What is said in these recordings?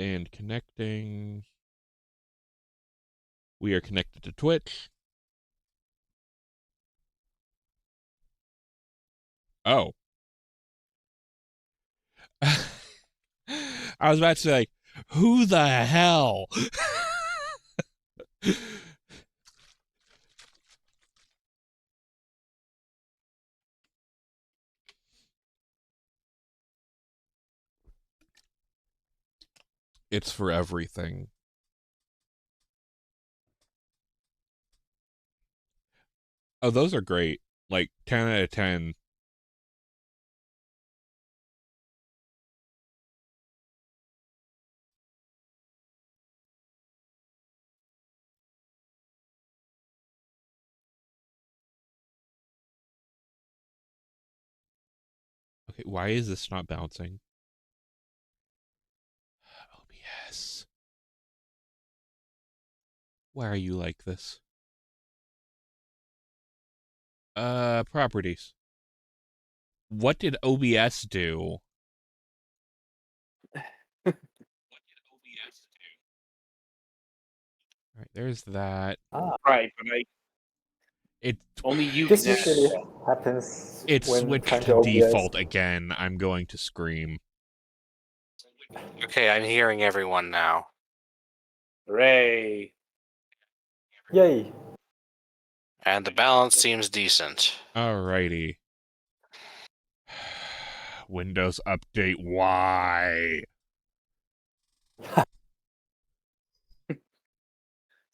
And connecting. We are connected to Twitch. Oh. I was about to say, like, who the hell? It's for everything. Oh, those are great. Like 10 out of 10. Okay, why is this not bouncing? OBS. Why are you like this? Properties. What did OBS do? All right, there's that. Right, but It only you This can usually access. happens it when switched trying to to OBS. default again. I'm going to scream. Okay, I'm hearing everyone now. Hooray. Yay. And the balance seems decent. Alrighty. Windows Update, why?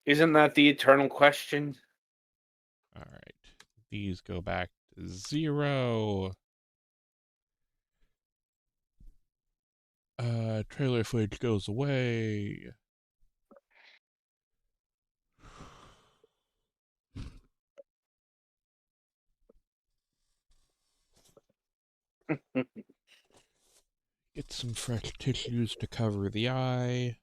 Isn't that the eternal question? Alright. These go back to 0. Trailer footage goes away. Get some fresh tissues to cover the eye.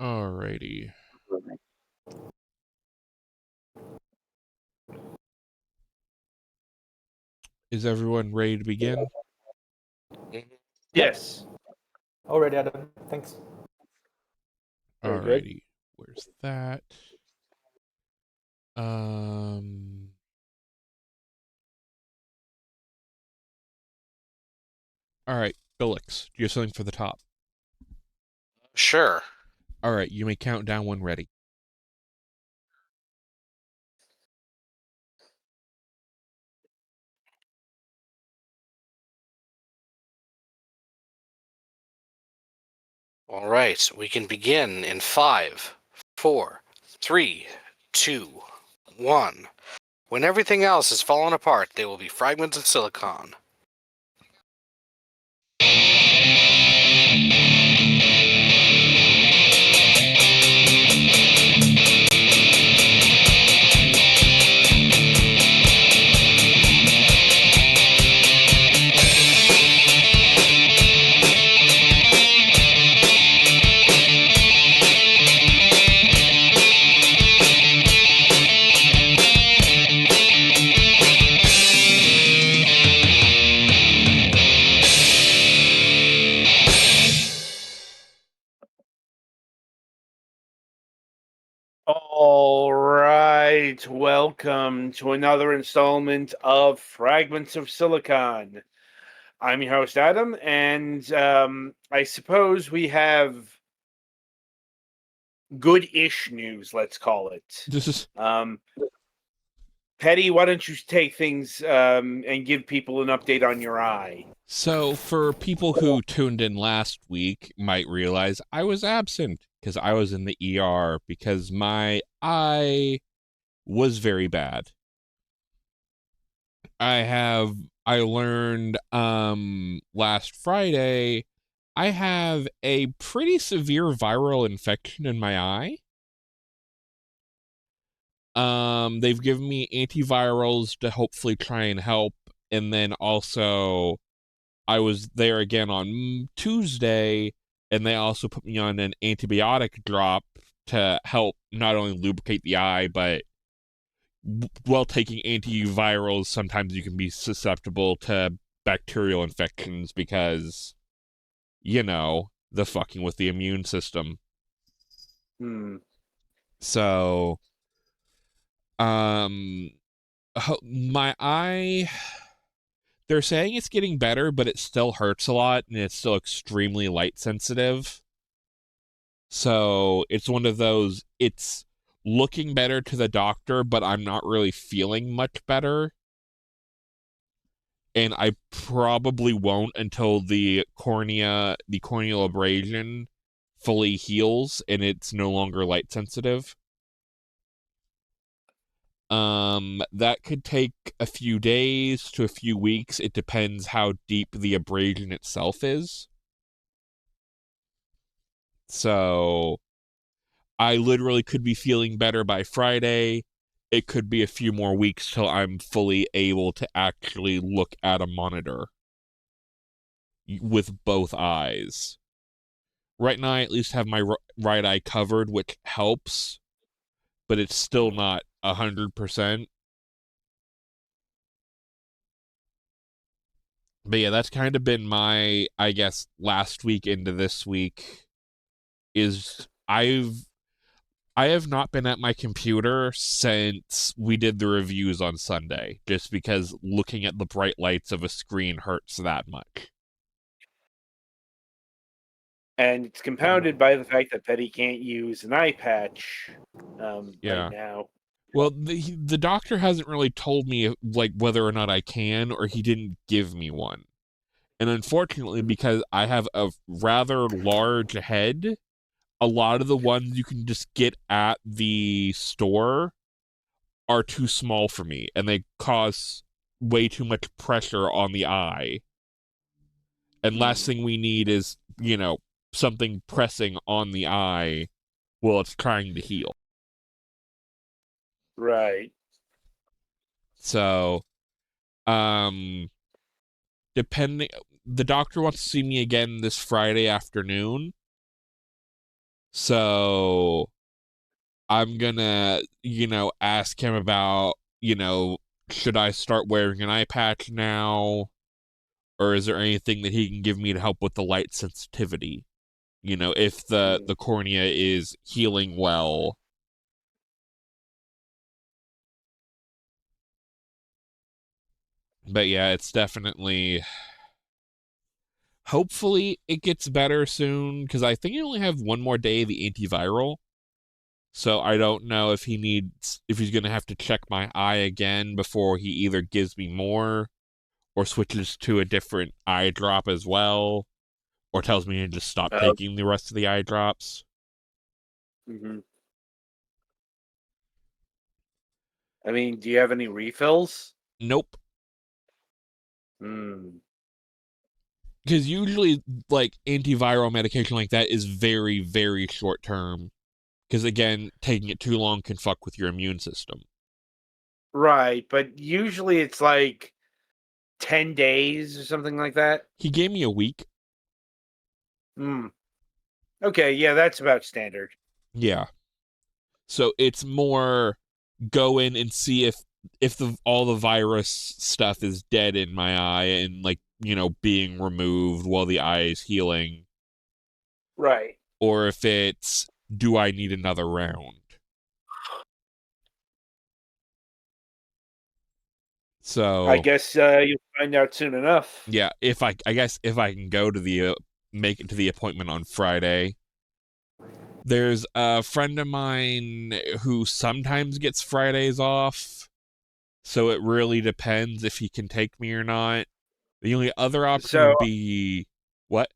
Alrighty. Is everyone ready to begin? Yes. Already, Adam. Thanks. Very good. Alrighty. Where's that? Alright, Billix, do you have something for the top? Sure. Alright, you may count down when ready. All right, we can begin in 5, 4, 3, 2, 1. When everything else has fallen apart, they will be fragments of silicon. All right. Welcome to another installment of Fragments of Silicon. I'm your host, Adam, and I suppose we have good-ish news, let's call it. This is Petty, why don't you take things and give people an update on your eye? so for people who tuned in last week might realize I was absent because I was in the ER because my eye was very bad. I learned last Friday I have a pretty severe viral infection in my eye. They've given me antivirals to hopefully try and help, and then also I was there again on Tuesday, and they also put me on an antibiotic drop to help not only lubricate the eye, but while taking antivirals, sometimes you can be susceptible to bacterial infections because, the fucking with the immune system. So, my eye, they're saying it's getting better, but it still hurts a lot, and it's still extremely light sensitive. So it's one of those, it's looking better to the doctor, but I'm not really feeling much better. And I probably won't until the corneal abrasion fully heals and it's no longer light sensitive. That could take a few days to a few weeks. It depends how deep the abrasion itself is. So I literally could be feeling better by Friday. It could be a few more weeks till I'm fully able to actually look at a monitor with both eyes. Right now, I at least have my right eye covered, which helps, but it's still not 100%. But yeah, that's kind of been my, I guess, last week into this week is I have not been at my computer since we did the reviews on Sunday, just because looking at the bright lights of a screen hurts that much. And it's compounded by the fact that Betty can't use an eye patch Yeah. right now. Well, the doctor hasn't really told me like whether or not I can, or he didn't give me one. And unfortunately, because I have a rather large head, a lot of the ones you can just get at the store are too small for me, and they cause way too much pressure on the eye. And last thing we need is, something pressing on the eye while it's trying to heal. Right. So, depending, the doctor wants to see me again this Friday afternoon. So I'm gonna, ask him about, should I start wearing an eye patch now? Or is there anything that he can give me to help with the light sensitivity? If the cornea is healing well. But yeah, it's definitely, hopefully it gets better soon, because I think I only have one more day of the antiviral. So I don't know if he's going to have to check my eye again before he either gives me more or switches to a different eye drop as well, or tells me to just stop taking the rest of the eye drops. I mean, do you have any refills? Nope. Hmm. Because usually, like, antiviral medication like that is very, very short term. Because, again, taking it too long can fuck with your immune system. Right, but usually it's like 10 days or something like that. He gave me a week. Okay, yeah, that's about standard. Yeah. So it's more go in and see if all the virus stuff is dead in my eye and, like, being removed while the eye is healing. Right. Or if it's, do I need another round? So I guess you'll find out soon enough. yeah, I guess if I can go to make it to the appointment on Friday. There's a friend of mine who sometimes gets Fridays off, so it really depends if he can take me or not. The only other option would be what?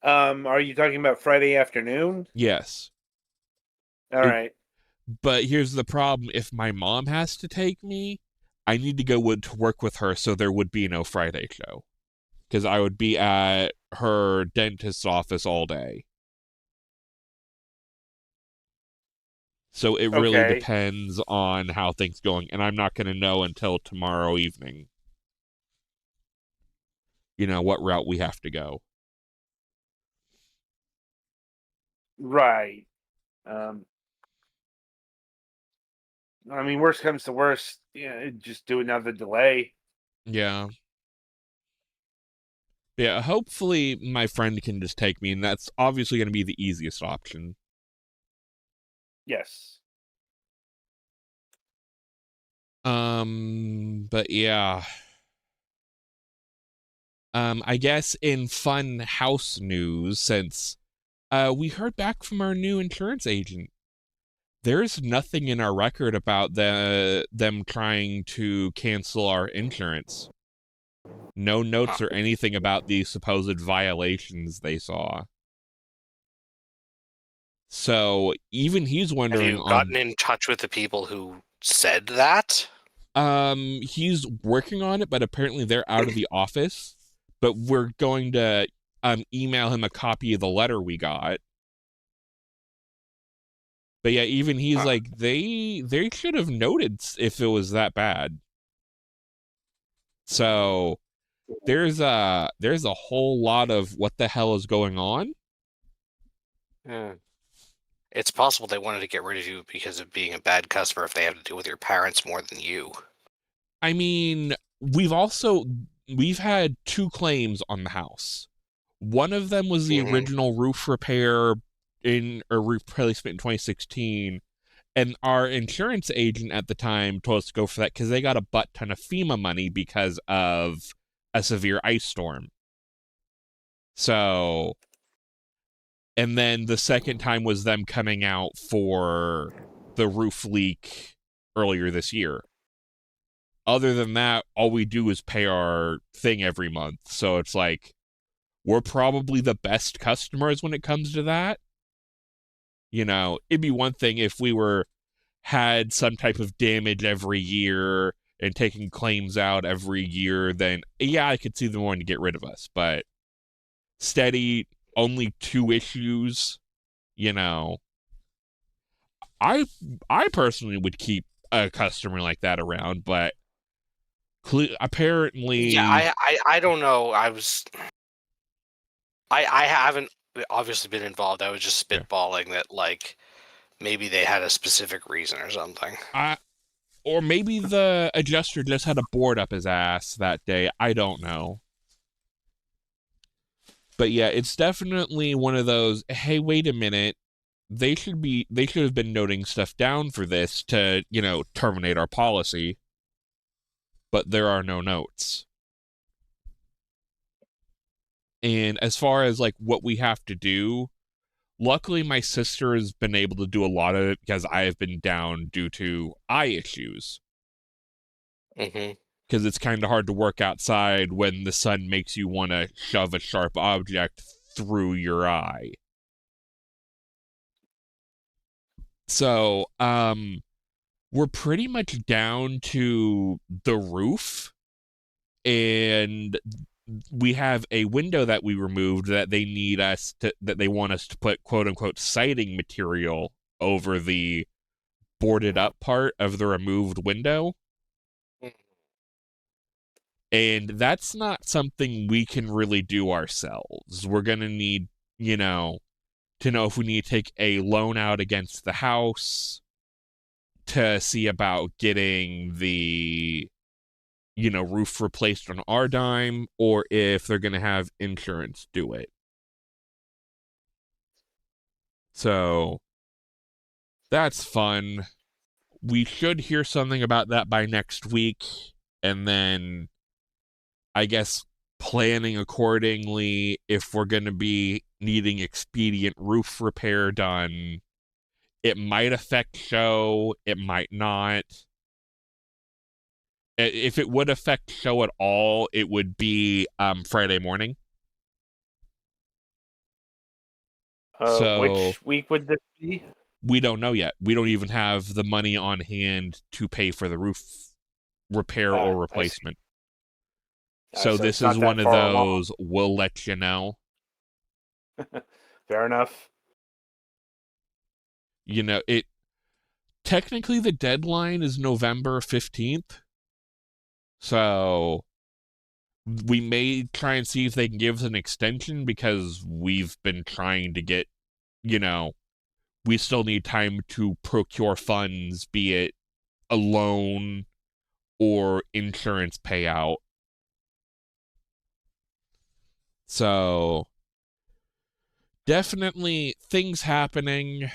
Are you talking about Friday afternoon? Yes. All right. But here's the problem: if my mom has to take me, I need to go to work with her, so there would be no Friday show because I would be at her dentist's office all day. So it really Okay. depends on how things going, and I'm not going to know until tomorrow evening. What route we have to go. Right. I mean, worst comes to worst, just do another delay. Yeah. Yeah, hopefully my friend can just take me, and that's obviously going to be the easiest option. Yes. But yeah. I guess in fun house news, since we heard back from our new insurance agent, there's nothing in our record about them trying to cancel our insurance. No notes or anything about the supposed violations they saw. So even he's Have wondering you gotten in touch with the people who said that? He's working on it, but apparently they're out of the office. But we're going to email him a copy of the letter we got. But yeah, even he's like, they should have noted if it was that bad. So there's a whole lot of what the hell is going on. It's possible they wanted to get rid of you because of being a bad customer if they have to deal with your parents more than you. I mean, we've had 2 claims on the house. One of them was the original roof repair or replacement in 2016, and our insurance agent at the time told us to go for that because they got a butt ton of FEMA money because of a severe ice storm. So, and then the second time was them coming out for the roof leak earlier this year. Other than that, all we do is pay our thing every month. So it's like, we're probably the best customers when it comes to that. It'd be one thing if we had some type of damage every year and taking claims out every year, then yeah, I could see them wanting to get rid of us. But steady, only 2 issues, I personally would keep a customer like that around, but apparently, yeah, I don't know. I haven't obviously been involved. I was just spitballing that, like, maybe they had a specific reason or something. Or maybe the adjuster just had a board up his ass that day. I don't know. But yeah, it's definitely one of those, hey, wait a minute. They should have been noting stuff down for this to, terminate our policy. But there are no notes. And as far as like what we have to do, luckily my sister has been able to do a lot of it because I have been down due to eye issues. Because it's kind of hard to work outside when the sun makes you want to shove a sharp object through your eye. So, we're pretty much down to the roof, and we have a window that we removed that they want us to put quote unquote siding material over the boarded up part of the removed window. And that's not something we can really do ourselves. We're going to need, to know if we need to take a loan out against the house to see about getting the, roof replaced on our dime, or if they're going to have insurance do it. So that's fun. We should hear something about that by next week. And then I guess planning accordingly if we're going to be needing expedient roof repair done. It might affect show, it might not. If it would affect show at all, it would be Friday morning. So Which week would this be? we don't know yet. We don't even have the money on hand to pay for the roof repair or replacement. So this is one of those, we'll let you know. Fair enough. technically the deadline is November 15th. So we may try and see if they can give us an extension, because we've been trying to get, we still need time to procure funds, be it a loan or insurance payout. So definitely things happening.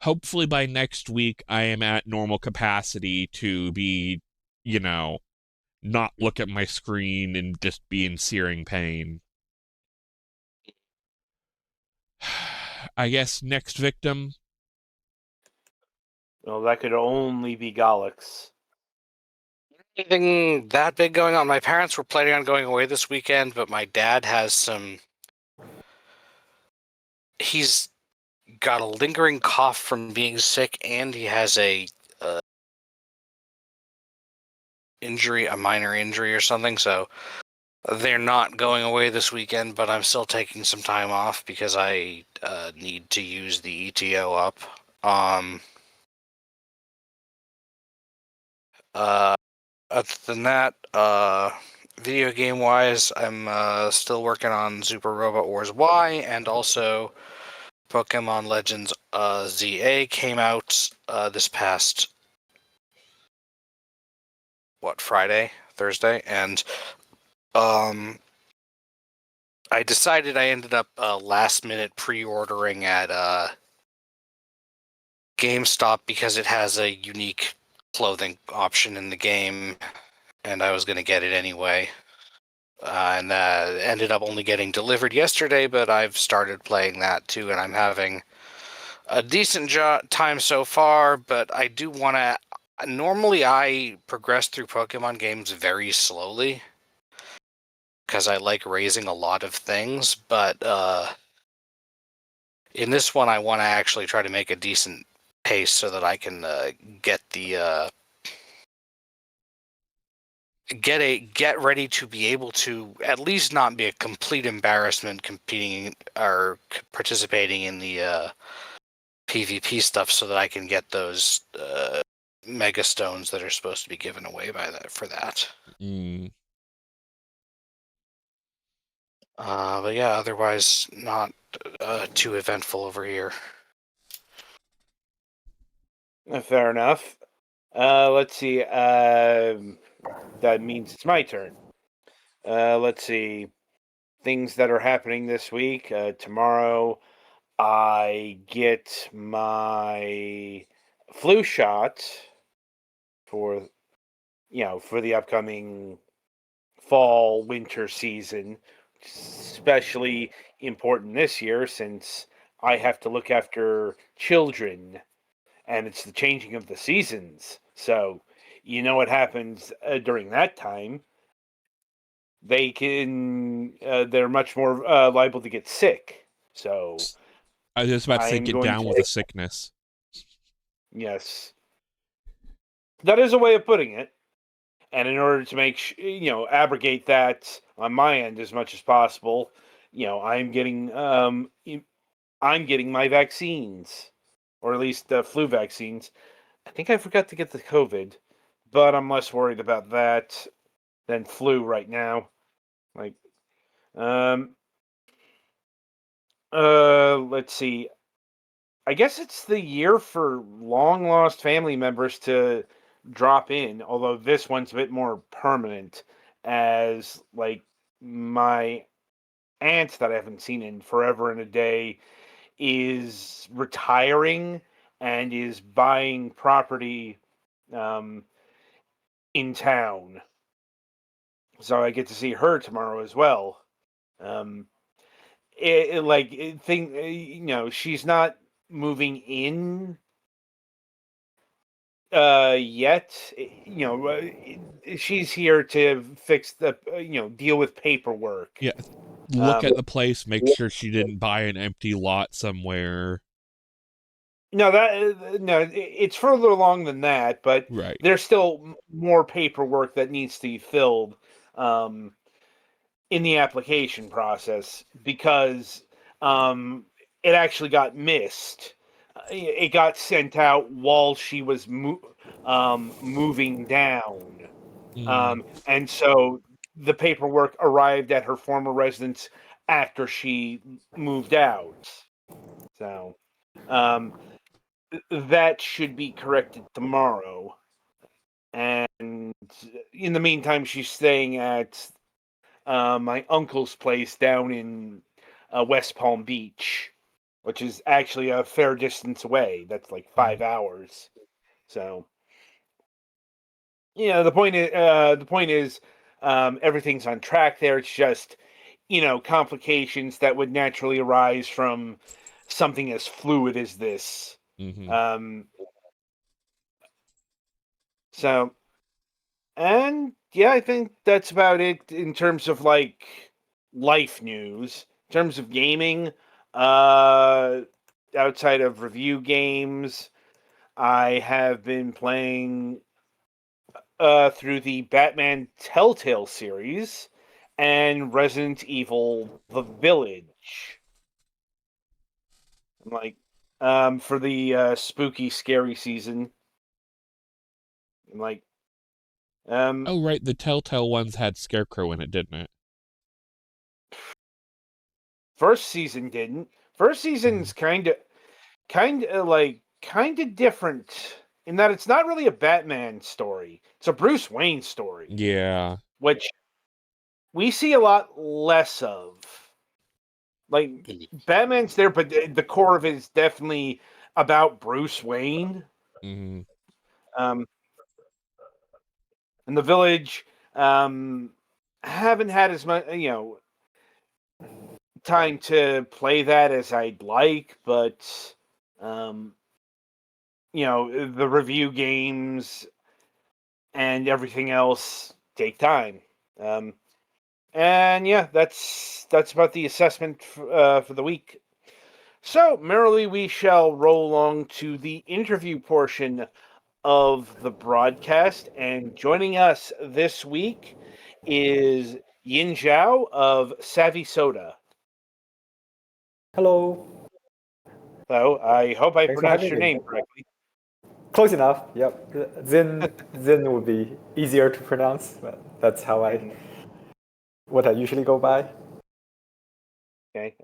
Hopefully by next week I am at normal capacity to be, not look at my screen and just be in searing pain. I guess next victim. Well, that could only be Galax. Anything that big going on? My parents were planning on going away this weekend, but my dad has he's got a lingering cough from being sick, and he has a minor injury or something, so they're not going away this weekend, but I'm still taking some time off because I need to use the ETO up. Other than that, video game wise, I'm still working on Super Robot Wars Y, and also Pokemon Legends ZA came out this past Thursday, and I decided I ended up last minute pre-ordering at GameStop because it has a unique clothing option in the game, and I was going to get it anyway. And ended up only getting delivered yesterday, but I've started playing that too, and I'm having a decent time so far, but I do want to... Normally, I progress through Pokemon games very slowly, because I like raising a lot of things, but in this one, I want to actually try to make a decent pace so that I can get ready to be able to at least not be a complete embarrassment competing or participating in the PvP stuff, so that I can get those mega stones that are supposed to be given away for that. But yeah, otherwise not too eventful over here. Fair enough. Let's see. That means it's my turn. Let's see. Things that are happening this week. Tomorrow, I get my flu shot for the upcoming fall winter season. Especially important this year since I have to look after children, and it's the changing of the seasons. So, what happens during that time? They're much more liable to get sick. So I was just about to say, I'm get going down to with the sickness. Yes, that is a way of putting it. And in order to make abrogate that on my end as much as possible, I'm getting my vaccines, or at least the flu vaccines. I think I forgot to get the COVID, but I'm less worried about that than flu right now. Like, let's see. I guess it's the year for long lost family members to drop in, although this one's a bit more permanent, as like my aunt that I haven't seen in forever and a day is retiring and is buying property in town. So I get to see her tomorrow as well. She's not moving in yet. She's here to fix the deal with paperwork. Yeah, look at the place, make sure she didn't buy an empty lot somewhere. No, it's further along than that, but Right. there's still more paperwork that needs to be filled in the application process, because it actually got missed it got sent out while she was moving down. And so the paperwork arrived at her former residence after she moved out. So that should be corrected tomorrow. And in the meantime, she's staying at my uncle's place down in West Palm Beach, which is actually a fair distance away. That's like 5 hours. So, the point is, everything's on track there. It's just, complications that would naturally arise from something as fluid as this. So, and yeah, I think that's about it in terms of like life news. In terms of gaming, outside of review games, I have been playing through the Batman Telltale series and Resident Evil: The Village. Like, for the spooky, scary season. Like, Oh, right. The Telltale ones had Scarecrow in it, didn't it? first season didn't. First season's kind of different in that it's not really a Batman story. It's a Bruce Wayne story. Yeah. Which we see a lot less of. Like, Batman's there, but the core of it is definitely about Bruce Wayne. Mm-hmm. And The Village, haven't had as much, time to play that as I'd like, but, the review games and everything else take time. And yeah, that's about the assessment for the week. So, merrily, we shall roll along to the interview portion of the broadcast. And joining us this week is Zhao of Savy Soda. Hello. So, I hope I Thanks for pronounced having your me. name correctly. Close enough. Yep. Zin would be easier to pronounce, but that's how what I usually go by. Okay.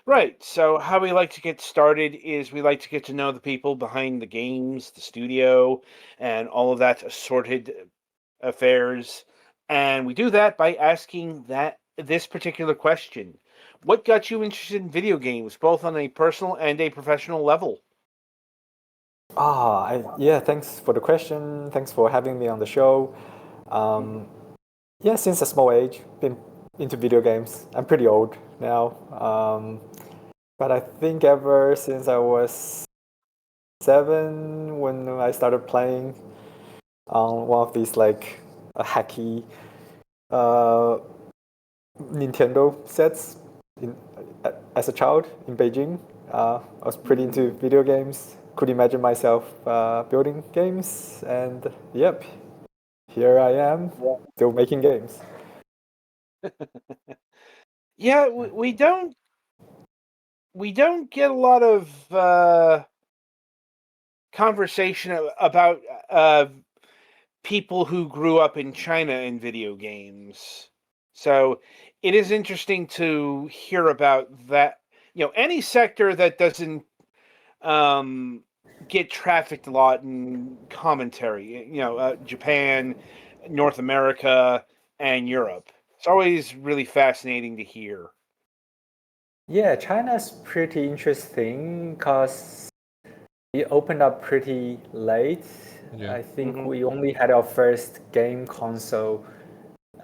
Right. So, how we like to get started is we like to get to know the people behind the games, the studio, and all of that assorted affairs. And we do that by asking this particular question: what got you interested in video games, both on a personal and a professional level? Yeah. Thanks for the question. Thanks for having me on the show. Yeah, since a small age, been into video games. I'm pretty old now, but I think ever since I was 7, when I started playing on one of these like a hacky uh, Nintendo sets in, as a child in Beijing. I was pretty into video games. Could imagine myself building games, and yep, here I am, still making games. Yeah, we don't get a lot of conversation about people who grew up in China in video games. So it is interesting to hear about that. Any sector that doesn't get trafficked a lot in commentary. Japan, North America, and Europe. It's always really fascinating to hear. Yeah, China's pretty interesting because it opened up pretty late. Yeah. I think we only had our first game console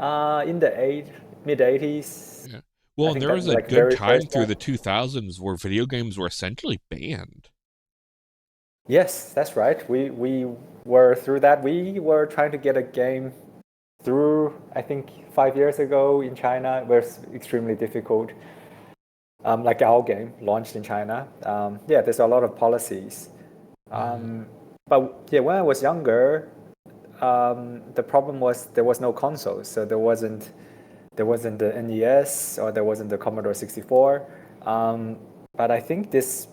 in the mid 80s. Yeah. Well, I and think there that was a like good very time first through one. the 2000s where video games were essentially banned. Yes, that's right. We were through that. We were trying to get a game through, I think 5 years ago in China. It was extremely difficult. Like our game launched in China. Yeah, there's a lot of policies. But yeah, when I was younger, the problem was there was no consoles, so there wasn't the NES or there wasn't the Commodore 64. But I think this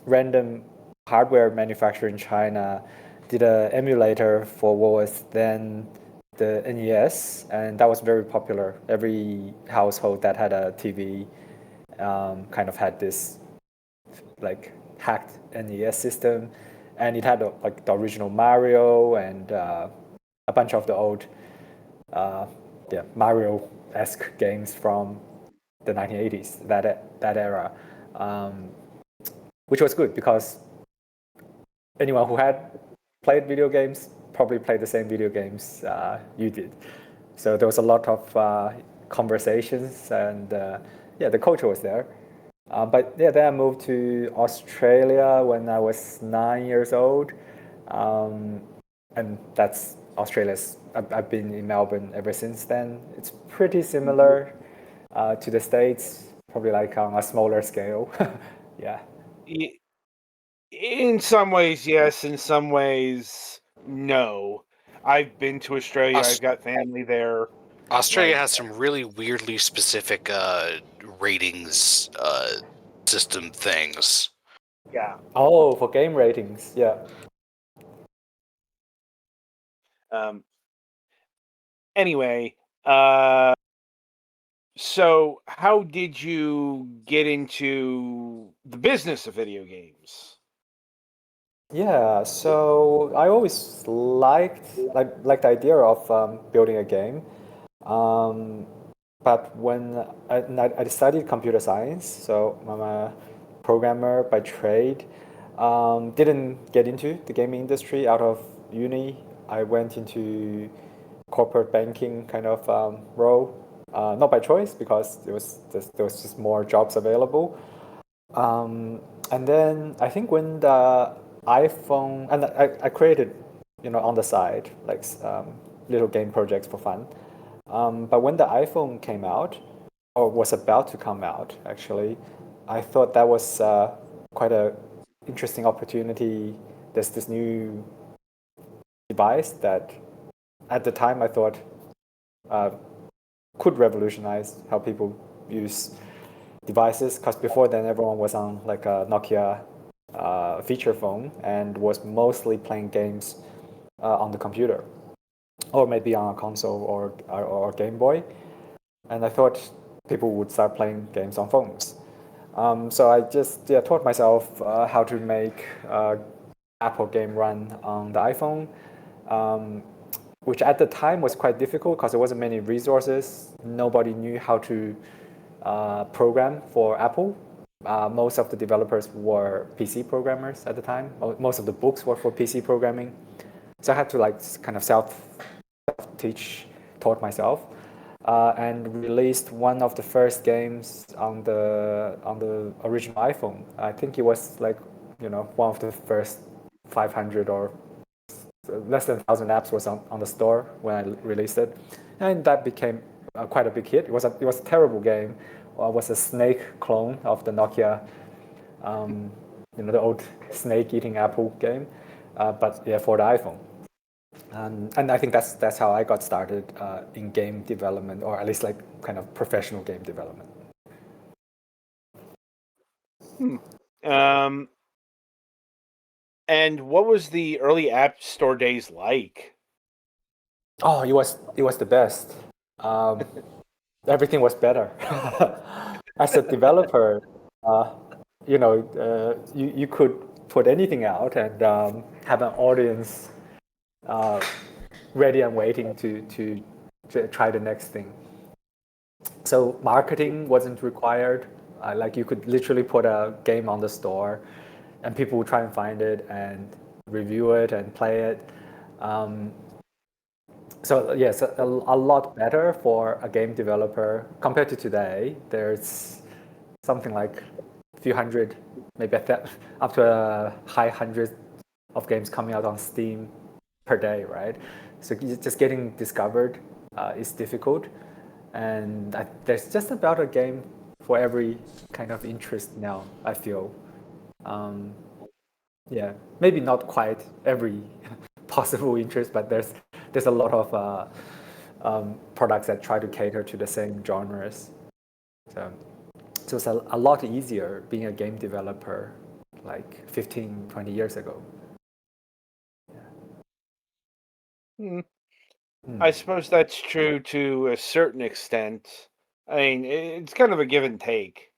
random hardware manufacturer in China did an emulator for what was then the NES, and that was very popular. Every household that had a TV kind of had this like hacked NES system, and it had like the original Mario and a bunch of the old Mario-esque games from the 1980s, that era, which was good because anyone who had played video games probably played the same video games you did. So there was a lot of conversations, and the culture was there. But yeah, then I moved to Australia when I was 9 years old, and that's Australia's. I've been in Melbourne ever since then. It's pretty similar to the States, probably like on a smaller scale. Yeah. In some ways, yes. In some ways, no. I've been to Australia. I've got family there. Australia has some really weirdly specific ratings system things. Yeah. Oh, for game ratings, yeah. Anyway, so how did you get into the business of video games? Yeah, so I always liked the idea of building a game, but when I studied computer science, so I'm a programmer by trade. Didn't get into the gaming industry out of uni. I went into corporate banking kind of role, not by choice because there was just more jobs available. And then I think when the iPhone, and I created, on the side, like little game projects for fun. But when the iPhone came out, or was about to come out, actually, I thought that was quite a interesting opportunity. There's this new device that, at the time, I thought could revolutionize how people use devices, because before then everyone was on like a Nokia feature phone and was mostly playing games on the computer, or maybe on a console or Game Boy. And I thought people would start playing games on phones. So I just taught myself how to make Apple game run on the iPhone, which at the time was quite difficult because there wasn't many resources. Nobody knew how to program for Apple. Most of the developers were PC programmers at the time. Most of the books were for PC programming. So I had to like kind of taught myself, and released one of the first games on the original iPhone. I think it was like one of the first 500 or less than 1,000 apps was on the store when I released it, and that became quite a big hit. It was a terrible game. It was a Snake clone of the Nokia, the old snake-eating apple game, but yeah, for the iPhone. And I think that's how I got started in game development, or at least like kind of professional game development. And what was the early App Store days like? Oh, it was the best. Everything was better. As a developer, you could put anything out and have an audience ready and waiting to try the next thing. So marketing wasn't required. Like you could literally put a game on the store, and people would try and find it and review it and play it. So yes, a lot better for a game developer compared to today. There's something like a few hundred, maybe up to a high hundred of games coming out on Steam per day, right? So just getting discovered is difficult, and there's just about a game for every kind of interest now, I feel. Yeah, maybe not quite every possible interest, but there's a lot of products that try to cater to the same genres. So it's a lot easier being a game developer like 15, 20 years ago. I suppose that's true to a certain extent. I mean, it's kind of a give and take.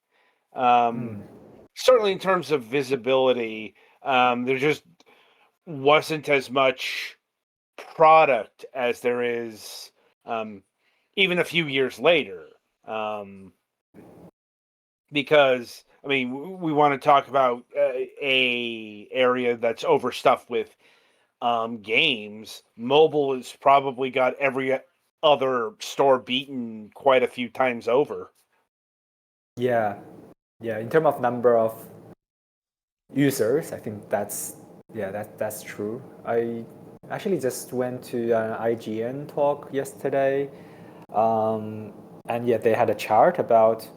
Certainly in terms of visibility, there just wasn't as much product as there is even a few years later. Because, I mean, we want to talk about a area that's overstuffed with games. Mobile has probably got every other store beaten quite a few times over. Yeah. In terms of number of users, I think that's true. I actually just went to an IGN talk yesterday, and yet they had a chart about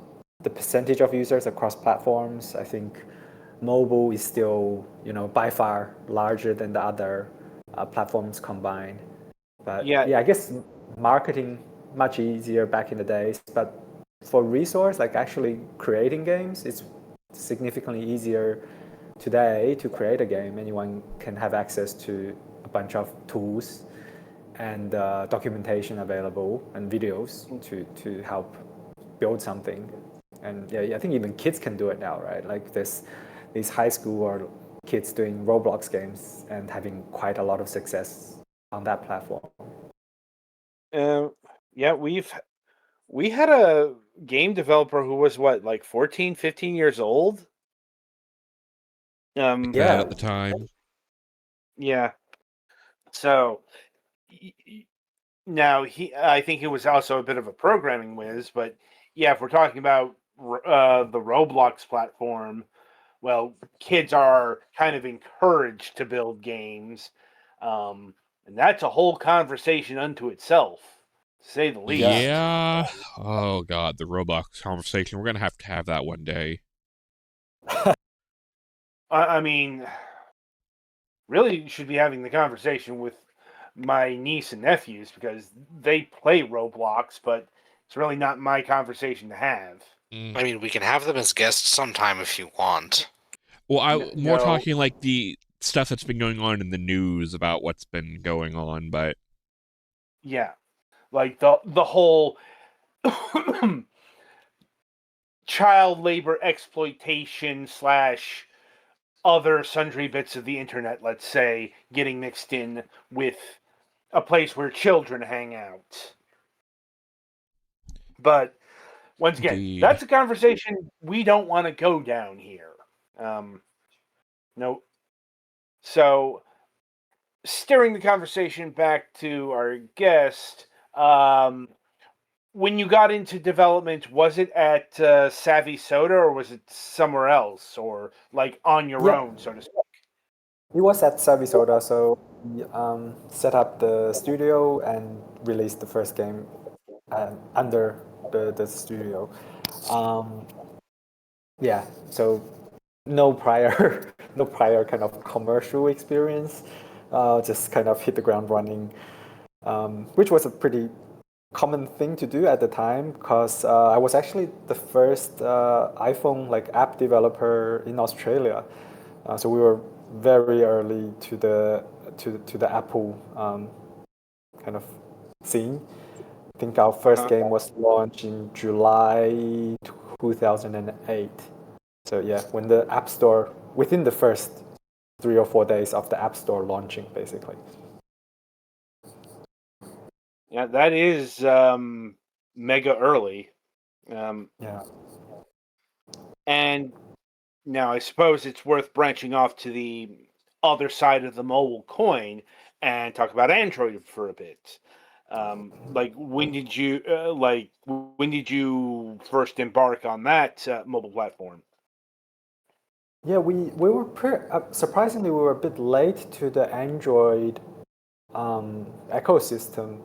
the percentage of users across platforms. I think mobile is still, by far larger than the other platforms combined. But Yeah. I guess marketing much easier back in the days. But for resource, like actually creating games, it's significantly easier today to create a game. Anyone can have access to a bunch of tools and documentation available and videos to help build something. And I think even kids can do it now, right? Like these high school or kids doing Roblox games and having quite a lot of success on that platform. Yeah, we had a game developer who was like 14, 15 years old. That at the time. Yeah. So now I think he was also a bit of a programming whiz, but yeah, if we're talking about the Roblox platform, well, kids are kind of encouraged to build games, and that's a whole conversation unto itself, to say the least. Yeah. Oh god, the Roblox conversation. We're gonna have to have that one day. I mean, really should be having the conversation with my niece and nephews because they play Roblox, but it's really not my conversation to have. I mean, we can have them as guests sometime if you want. Well, I'm more No. talking like the stuff that's been going on in the news about what's been going on, but Yeah, like the whole child labor exploitation slash other sundry bits of the internet, let's say, getting mixed in with a place where children hang out. But once again, indeed. that's a conversation we don't want to go down here. No. So, steering the conversation back to our guest, when you got into development, was it at Savvy Soda or was it somewhere else, or like on your own, so to speak? It was at Savy Soda, so we set up the studio and released the first game under the studio. So no prior no prior kind of commercial experience. Just kind of hit the ground running, which was a pretty common thing to do at the time because I was actually the first iPhone like app developer in Australia. So we were very early to the Apple kind of scene. I think our first game was launched in July 2008. So yeah, when the App Store, within the first 3 or 4 days of the App Store launching, basically. Yeah, that is mega early. Yeah. And now I suppose it's worth branching off to the other side of the mobile coin and talk about Android for a bit. Like when did you first embark on that mobile platform? Yeah, we were surprisingly we were a bit late to the Android ecosystem.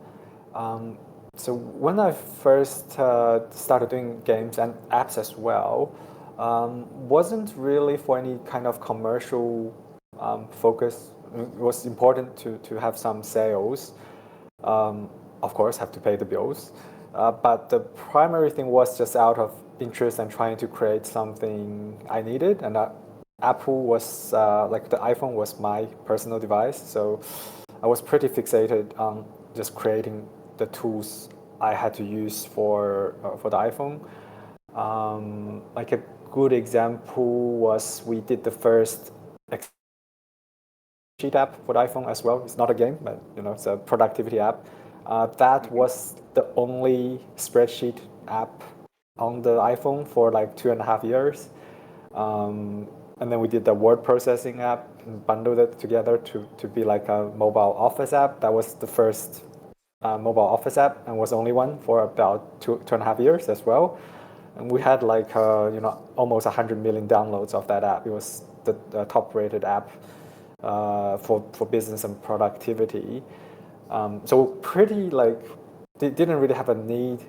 So when I first started doing games and apps as well, wasn't really for any kind of commercial focus. It was important to have some sales. Of course, have to pay the bills. But the primary thing was just out of interest and trying to create something I needed, and Apple was like the iPhone was my personal device, so I was pretty fixated on just creating the tools I had to use for the iPhone. Like a good example was we did the first sheet app for the iPhone as well. It's not a game, but it's a productivity app. That was the only spreadsheet app on the iPhone for like 2.5 years. And then we did the word processing app and bundled it together to be like a mobile office app. That was the first mobile office app and was the only one for about 2.5 years as well. And we had like almost 100 million downloads of that app. It was the top rated app for business and productivity. So pretty like they didn't really have a need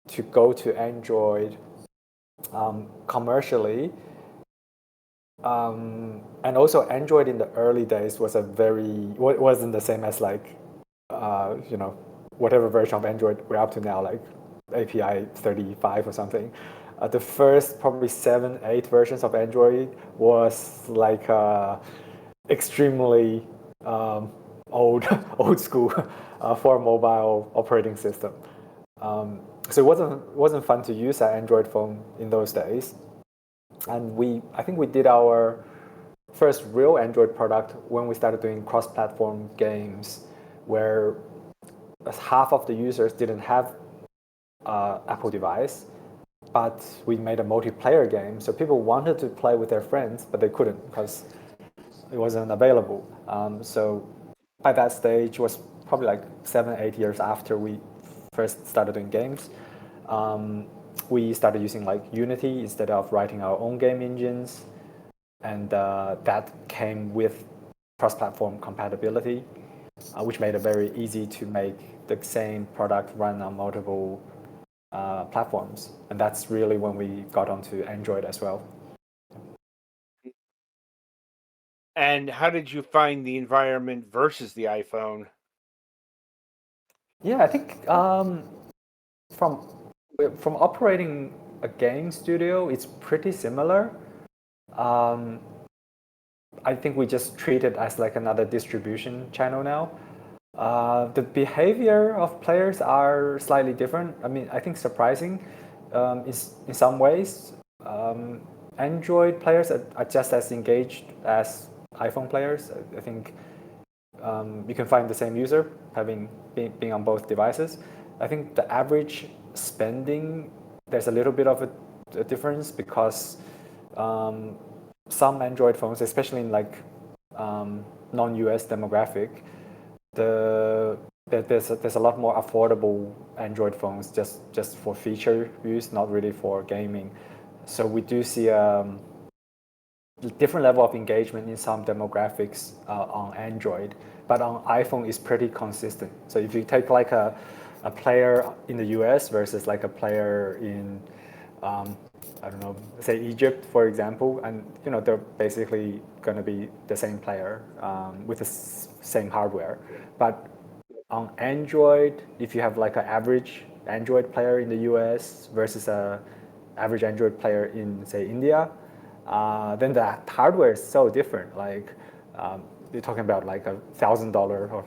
to go to Android commercially. And also Android in the early days wasn't the same as like whatever version of Android we're up to now, like API 35 or something. The first probably 7, 8 versions of Android was like extremely old old school for a mobile operating system. So it wasn't fun to use an Android phone in those days. And I think we did our first real Android product when we started doing cross-platform games, where half of the users didn't have Apple device, but we made a multiplayer game. So people wanted to play with their friends, but they couldn't because it wasn't available. So by that stage, it was probably like 7, 8 years after we first started doing games. We started using like Unity instead of writing our own game engines, and that came with cross-platform compatibility, which made it very easy to make the same product run on multiple platforms. And that's really when we got onto Android as well. And how did you find the environment versus the iPhone? Yeah, I think from operating a game studio, it's pretty similar. I think we just treat it as like another distribution channel now. The behavior of players are slightly different. I mean, I think surprising is in some ways. Android players are just as engaged as iPhone players. I think you can find the same user being on both devices. I think the average spending, there's a little bit of a difference because some Android phones, especially in like non-US demographic, there's a lot more affordable Android phones just for feature use, not really for gaming. So we do see a different level of engagement in some demographics on Android, but on iPhone is pretty consistent. So if you take like a player in the US versus like a player in I don't know, say Egypt, for example, and they're basically going to be the same player with the same hardware. But on Android, if you have like an average Android player in the US versus a average Android player in say India, then the hardware is so different. Like you're talking about like $1,000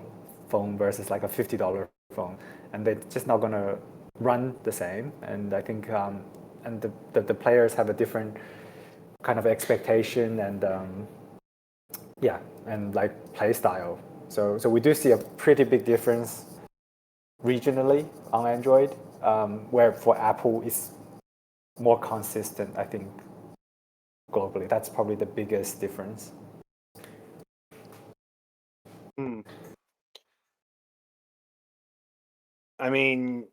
phone versus like a $50 phone, and they're just not going to run the same. And I think and the players have a different kind of expectation and and like play style. So we do see a pretty big difference regionally on Android, where for Apple it's more consistent, I think, globally. That's probably the biggest difference. I mean,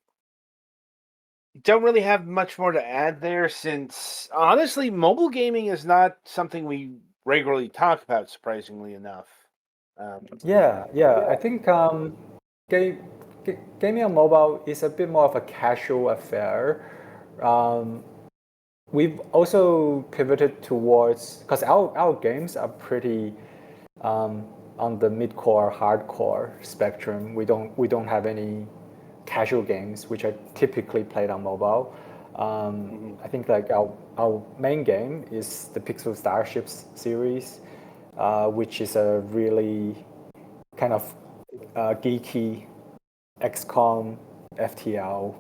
don't really have much more to add there since, honestly, mobile gaming is not something we regularly talk about, surprisingly enough. Yeah. I think gaming on mobile is a bit more of a casual affair. We've also pivoted towards, because our games are pretty on the mid-core, hardcore spectrum. We don't have any casual games which are typically played on mobile. I think like our main game is the Pixel Starships series, which is a really kind of geeky XCOM FTL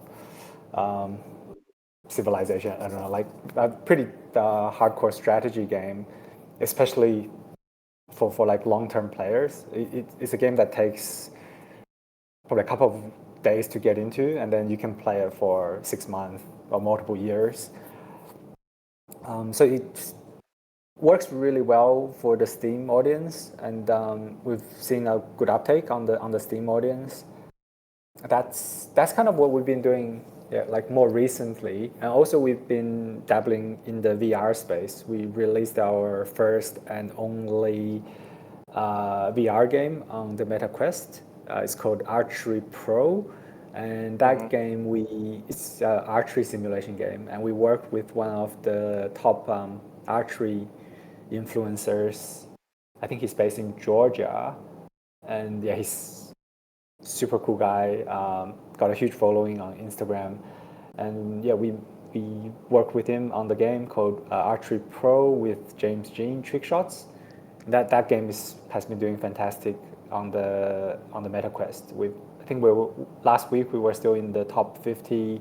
civilization. I don't know, like a pretty hardcore strategy game, especially for like long-term players. It's a game that takes probably a couple of days to get into, and then you can play it for 6 months or multiple years. So it works really well for the Steam audience, and we've seen a good uptake on the Steam audience. That's kind of what we've been doing, yeah, like more recently. And also we've been dabbling in the VR space. We released our first and only VR game on the Meta Quest. It's called Archery Pro, and that game it's an archery simulation game, and we worked with one of the top archery influencers. I think he's based in Georgia, and yeah, he's super cool guy. Got a huge following on Instagram, and yeah, we worked with him on the game called Archery Pro with James Jean Trick Shots. That game has been doing fantastic on the MetaQuest. I think last week we were still in the top 50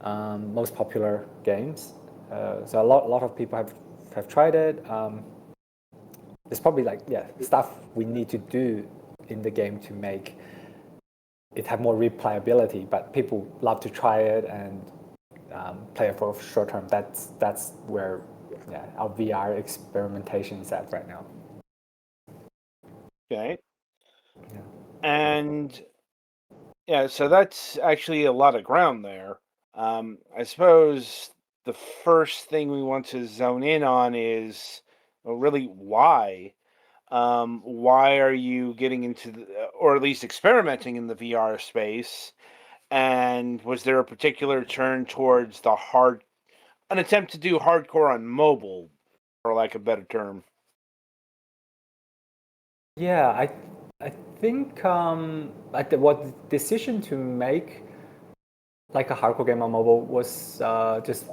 most popular games. So a lot of people have tried it. There's probably like stuff we need to do in the game to make it have more replayability, but people love to try it and play it for short term. That's where our VR experimentation is at right now. Okay. Yeah. And yeah, so that's actually a lot of ground there. I suppose the first thing we want to zone in on is, well, really why. Why are you getting into or at least experimenting in the VR space? And was there a particular turn towards an attempt to do hardcore on mobile, for lack of a better term? Yeah, I think like what decision to make like a hardcore game on mobile was just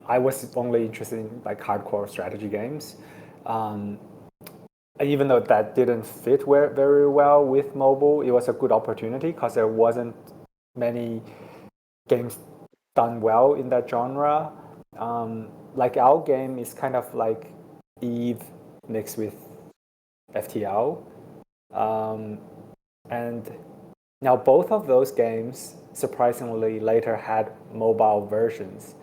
I was only interested in like hardcore strategy games. Um, Even though that didn't fit very well with mobile, it was a good opportunity because there wasn't many games done well in that genre. Like our game is kind of like Eve mixed with FTL. And now both of those games surprisingly later had mobile versions.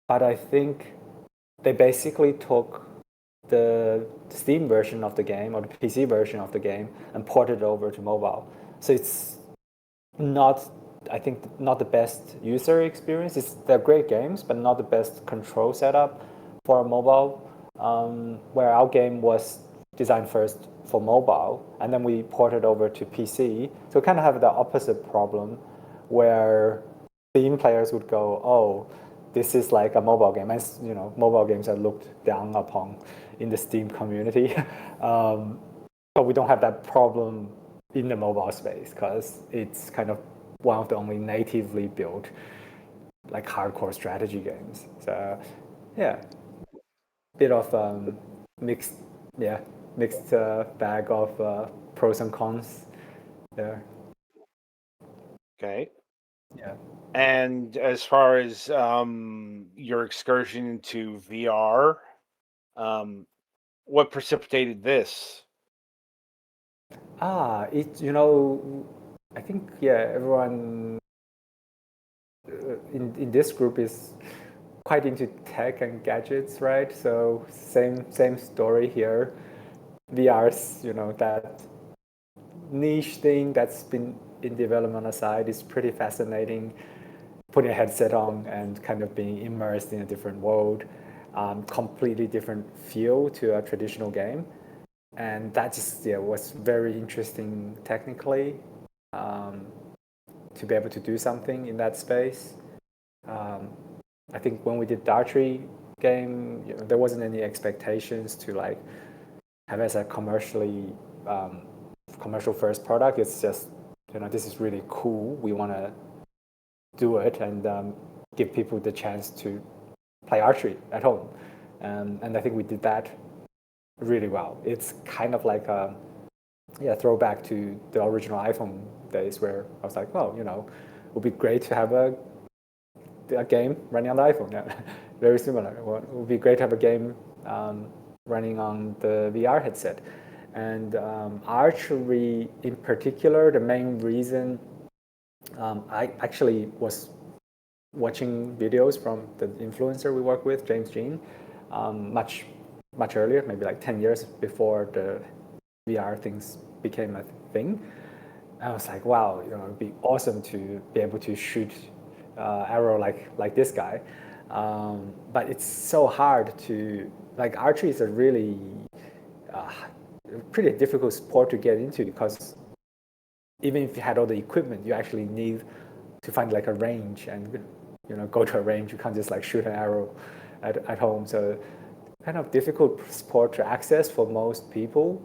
But I think they basically took the Steam version of the game or the PC version of the game and ported it over to mobile. So it's not, I think, not the best user experience. They're great games, but not the best control setup for mobile. Where our game was designed first for mobile, and then we ported over to PC. So we kind of have the opposite problem, where Steam players would go, "Oh, this is like a mobile game." And mobile games are looked down upon in the Steam community. But we don't have that problem in the mobile space because it's kind of one of the only natively built like hardcore strategy games. So yeah, bit of mixed mixed bag of pros and cons there. Okay. Yeah. And as far as your excursion into VR, what precipitated this? I think everyone in this group is quite into tech and gadgets, right? So same story here. VR's, that niche thing that's been in development aside is pretty fascinating. Putting a headset on and kind of being immersed in a different world, completely different feel to a traditional game. And that just was very interesting technically, to be able to do something in that space. I think when we did the archery game, there wasn't any expectations to like have as a commercial first product. It's just this is really cool. We want to do it and give people the chance to play archery at home. And I think we did that really well. It's kind of like a throwback to the original iPhone days where I was like, well, it would be great to have a game running on the iPhone. Yeah. Very similar. It would be great to have a game running on the VR headset. And archery in particular, the main reason I actually was watching videos from the influencer we work with, James Jean, much earlier, maybe like 10 years before the VR things became a thing. I was like, wow, it'd be awesome to be able to shoot arrow like this guy. But it's so hard to, like, archery is a really pretty difficult sport to get into because even if you had all the equipment, you actually need to find like a range and go to a range. You can't just like shoot an arrow at home. So kind of difficult sport to access for most people.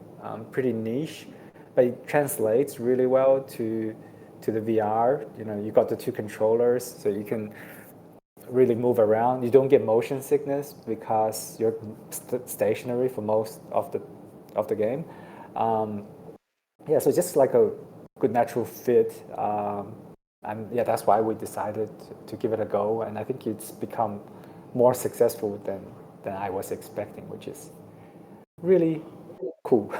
Pretty niche, but it translates really well to the VR. You got the two controllers, so you can really move around. You don't get motion sickness because you're stationary for most of the game. So just like a good natural fit. And that's why we decided to give it a go. And I think it's become more successful than I was expecting, which is really cool.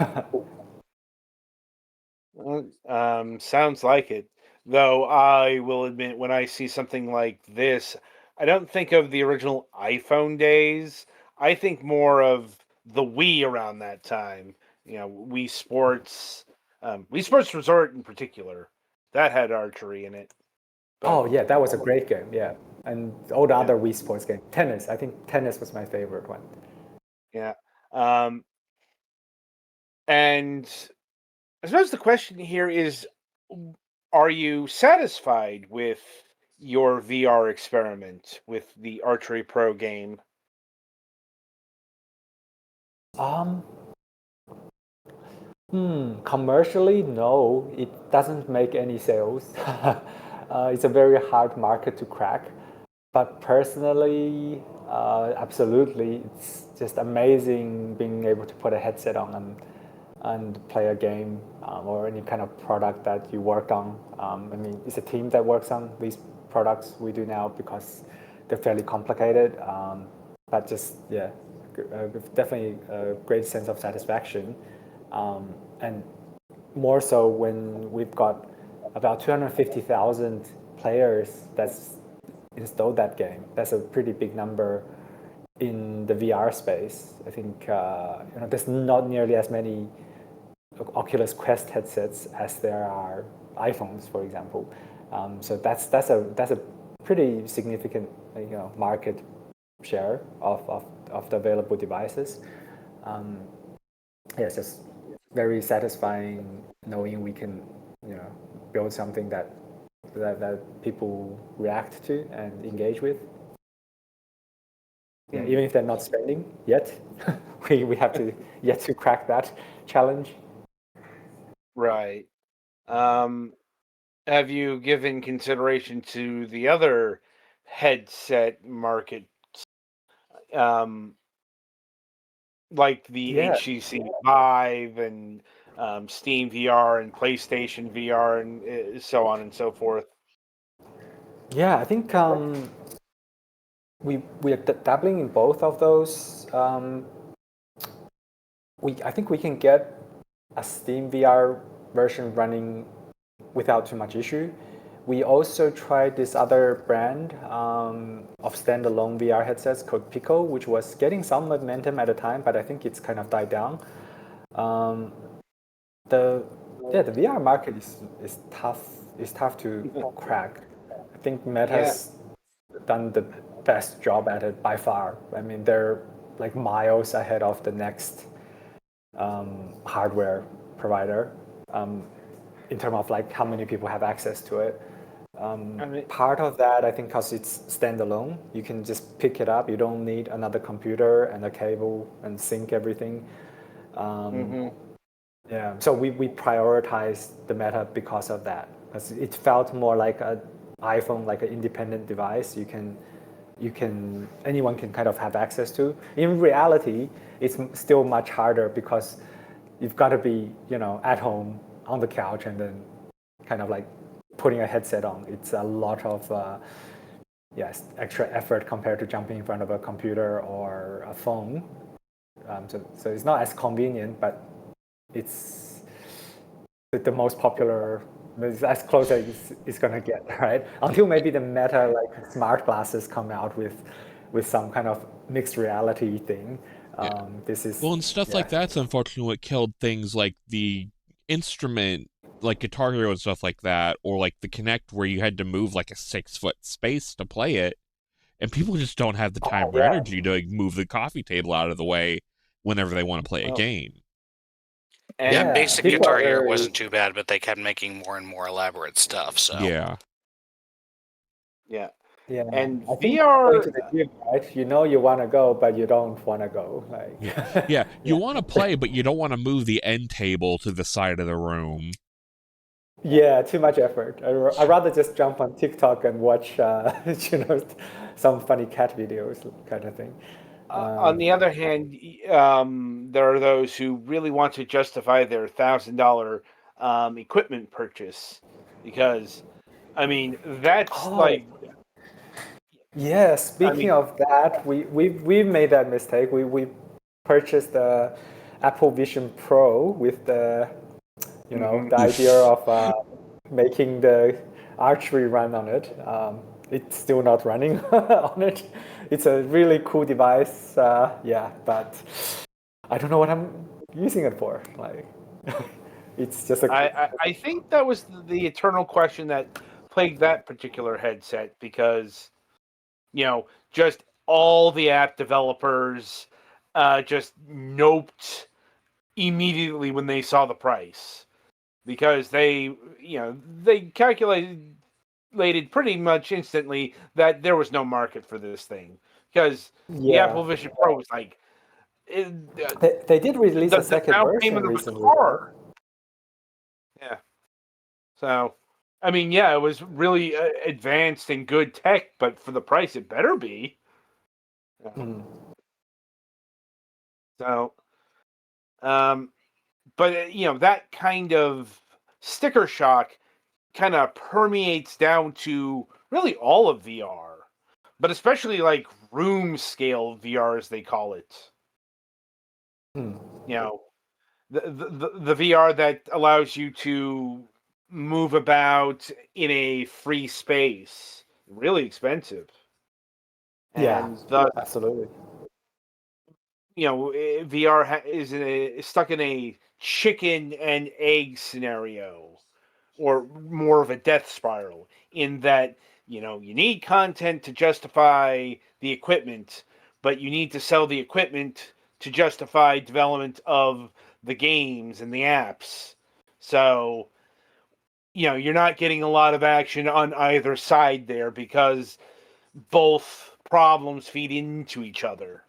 Sounds like it. Though I will admit, when I see something like this, I don't think of the original iPhone days. I think more of the Wii around that time. Wii Sports, Wii Sports Resort in particular, that had archery in it. Oh yeah, that was a great game. Yeah, and all the other Wii Sports games. Tennis, I think tennis was my favorite one. Yeah, and I suppose the question here is, are you satisfied with your VR experiment with the Archery Pro game? Commercially, no, it doesn't make any sales. It's a very hard market to crack. But personally, absolutely, it's just amazing being able to put a headset on and play a game or any kind of product that you work on. I mean, it's a team that works on these products we do now because they're fairly complicated. But just, definitely a great sense of satisfaction. And more so when we've got about 250,000 players that's installed that game. That's a pretty big number in the VR space. I think there's not nearly as many Oculus Quest headsets as there are iPhones, for example. So that's a pretty significant market share of the available devices. It's just very satisfying knowing we can build something that people react to and engage with. Yeah, even if they're not spending yet, we have to yet to crack that challenge. Right. Have you given consideration to the other headset market, like the HTC Vive and Steam VR and PlayStation VR and so on and so forth? Yeah, I think we are dabbling in both of those. I think we can get a Steam VR version running without too much issue. We also tried this other brand of standalone VR headsets called Pico, which was getting some momentum at a time, but I think it's kind of died down. The VR market is tough. It's tough to crack. I think Meta's done the best job at it by far. I mean, they're like miles ahead of the next hardware provider in terms of like how many people have access to it. Part of that, I think, because it's standalone, you can just pick it up. You don't need another computer and a cable and sync everything. Yeah, so we prioritized the Meta because of that, because it felt more like a iPhone like an independent device anyone can kind of have access to. In reality, it's still much harder because you've got to be, at home on the couch and then kind of like putting a headset on. It's a lot of extra effort compared to jumping in front of a computer or a phone. So it's not as convenient, but it's the most popular. It's as close as it's gonna get, right? Until maybe the Meta like smart glasses come out with some kind of mixed reality thing. This is and stuff like that's unfortunately what killed things like the instrument, like Guitar Hero and stuff like that, or like the Kinect where you had to move like a 6-foot space to play it, and people just don't have the time or energy to like, move the coffee table out of the way whenever they want to play a game. And basic Guitar Hero wasn't too bad, but they kept making more and more elaborate stuff. So yeah. And I VR, think to the gym, right? You want to go, but you don't want to go. Like, you want to play, but you don't want to move the end table to the side of the room. Yeah, too much effort. I'd rather just jump on TikTok and watch, some funny cat videos kind of thing. on the other hand, there are those who really want to justify their $1,000 equipment purchase because, I mean, that's like. Yeah, speaking of that, we made that mistake. We purchased the Apple Vision Pro with the the idea of making the archery run on it. It's still not running on it. It's a really cool device, but I don't know what I'm using it for. Like, it's just I think that was the eternal question that plagued that particular headset because, just all the app developers just noped immediately when they saw the price because they calculated pretty much instantly that there was no market for this thing because the Apple Vision Pro was like they did release a second version recently. Yeah. So, I mean, it was really advanced and good tech, but for the price, it better be. So, but that kind of sticker shock kind of permeates down to really all of VR, but especially like room scale VR, as they call it. The VR that allows you to move about in a free space, really expensive. And absolutely. VR is stuck in a chicken and egg scenario, or more of a death spiral, in that you need content to justify the equipment, but you need to sell the equipment to justify development of the games and the apps. So, you're not getting a lot of action on either side there because both problems feed into each other.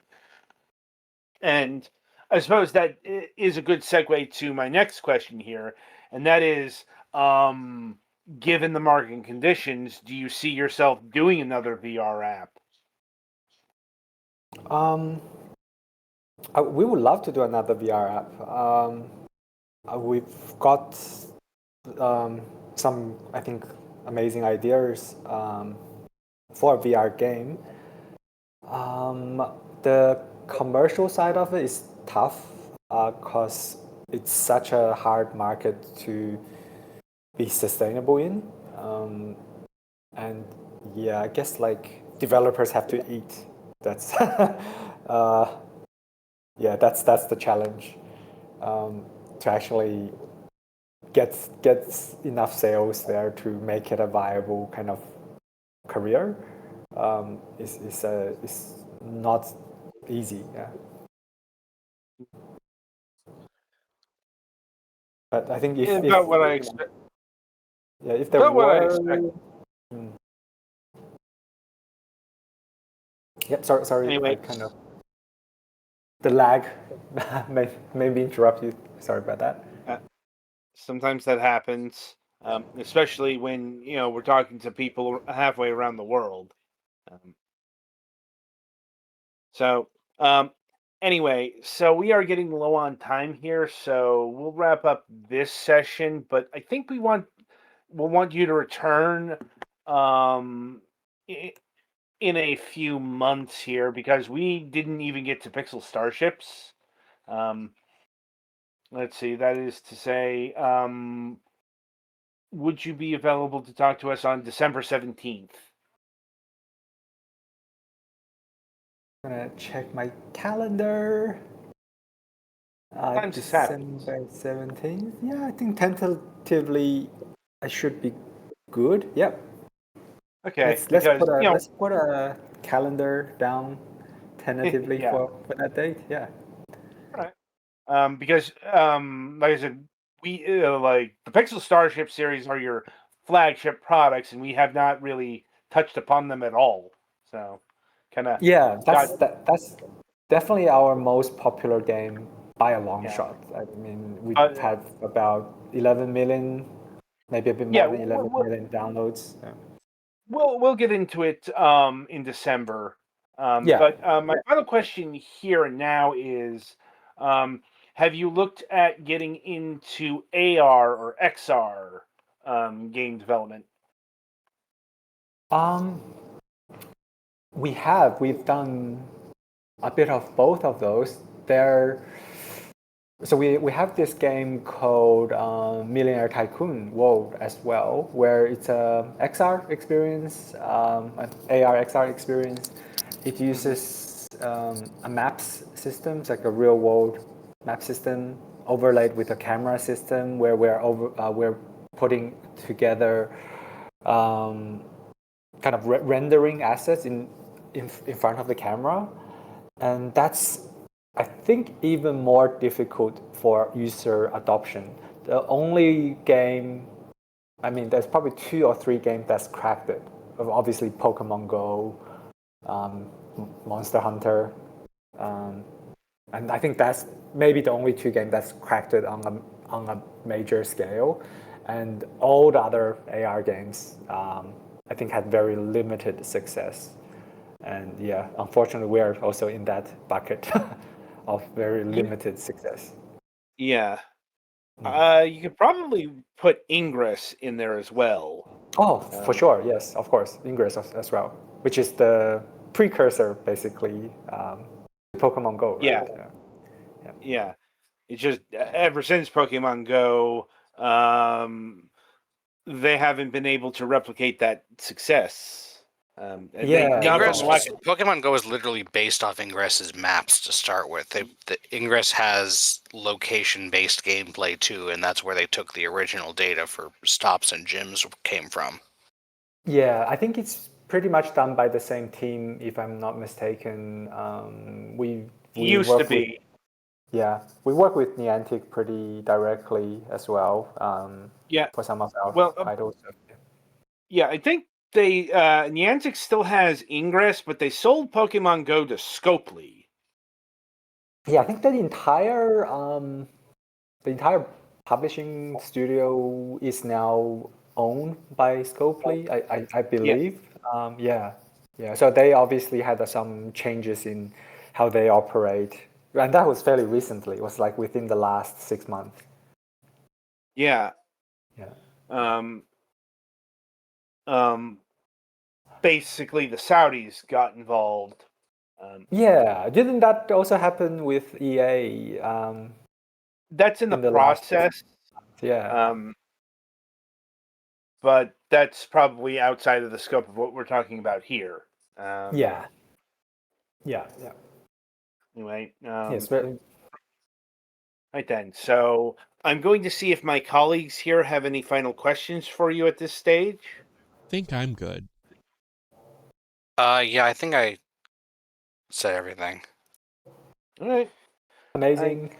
And I suppose that is a good segue to my next question here, and that is, given the market conditions, do you see yourself doing another VR app? We would love to do another VR app. We've got some, I think, amazing ideas for a VR game. The commercial side of it is tough because it's such a hard market to be sustainable in. And I guess like developers have to eat. That's that's the challenge, to actually get enough sales there to make it a viable kind of career. Is not easy. But I think if what I expect. If there were. Yep. Sorry. Anyway. I kind of the lag maybe interrupt you. Sorry about that. Sometimes that happens. especially when we're talking to people halfway around the world. So anyway, so we are getting low on time here, so we'll wrap up this session. But I think we'll want you to return um, in a few months here because we didn't even get to Pixel Starships. Let's see. That is to say, would you be available to talk to us on December 17th? I'm gonna check my calendar. Time's December 17th. Yeah, I think tentatively I should be good. Yep. Okay, Let's put a calendar down tentatively yeah. for that date. Yeah. All right. Because like I said, we like the Pixel Starship series are your flagship products, and we have not really touched upon them at all. So, kind of Yeah, that's definitely our most popular game by a long Yeah. shot. I mean, we Uh, had about 11 million, maybe a bit yeah. more than 11 million downloads. Yeah. We'll get into it in December. Yeah. But my final question here and now is, have you looked at getting into AR or XR game development? We've done a bit of both of those. So we have this game called Millionaire Tycoon World as well, where it's a XR experience, an AR XR experience. It uses a maps system, it's like a real world map system overlaid with a camera system where we're putting together kind of rendering assets in front of the camera, and that's I think even more difficult for user adoption. The only game, I mean, there's probably 2 or 3 games that's cracked it. Obviously, Pokemon Go, Monster Hunter, and I think that's maybe the only 2 games that's cracked it on a major scale. And all the other AR games, I think, had very limited success. And yeah, unfortunately, we are also in that bucket of very limited success. Yeah. You could probably put Ingress in there as well. Oh, for sure. Yes, of course. Ingress as well, which is the precursor, basically, to Pokemon Go, right? Yeah. It's just ever since Pokemon Go, they haven't been able to replicate that success. Pokemon Go is literally based off Ingress's maps to start with. The Ingress has location-based gameplay too, and that's where they took the original data for stops and gyms came from. Yeah, I think it's pretty much done by the same team, if I'm not mistaken. We used to be. Yeah, we work with Niantic pretty directly as well. For some of our idol stuff. Yeah, I think they Niantic still has Ingress, but they sold Pokemon Go to Scopely. Yeah, I think the entire publishing studio is now owned by Scopely, I believe. Yeah. So they obviously had some changes in how they operate, and that was fairly recently. It was like within the last 6 months. Yeah. Basically, the Saudis got involved. Yeah, didn't that also happen with EA? That's in the process. Yeah. But that's probably outside of the scope of what we're talking about here. Yeah. Anyway. Yes. Right then. So I'm going to see if my colleagues here have any final questions for you at this stage. I think I'm good. Yeah, I think I said everything. All right. Amazing.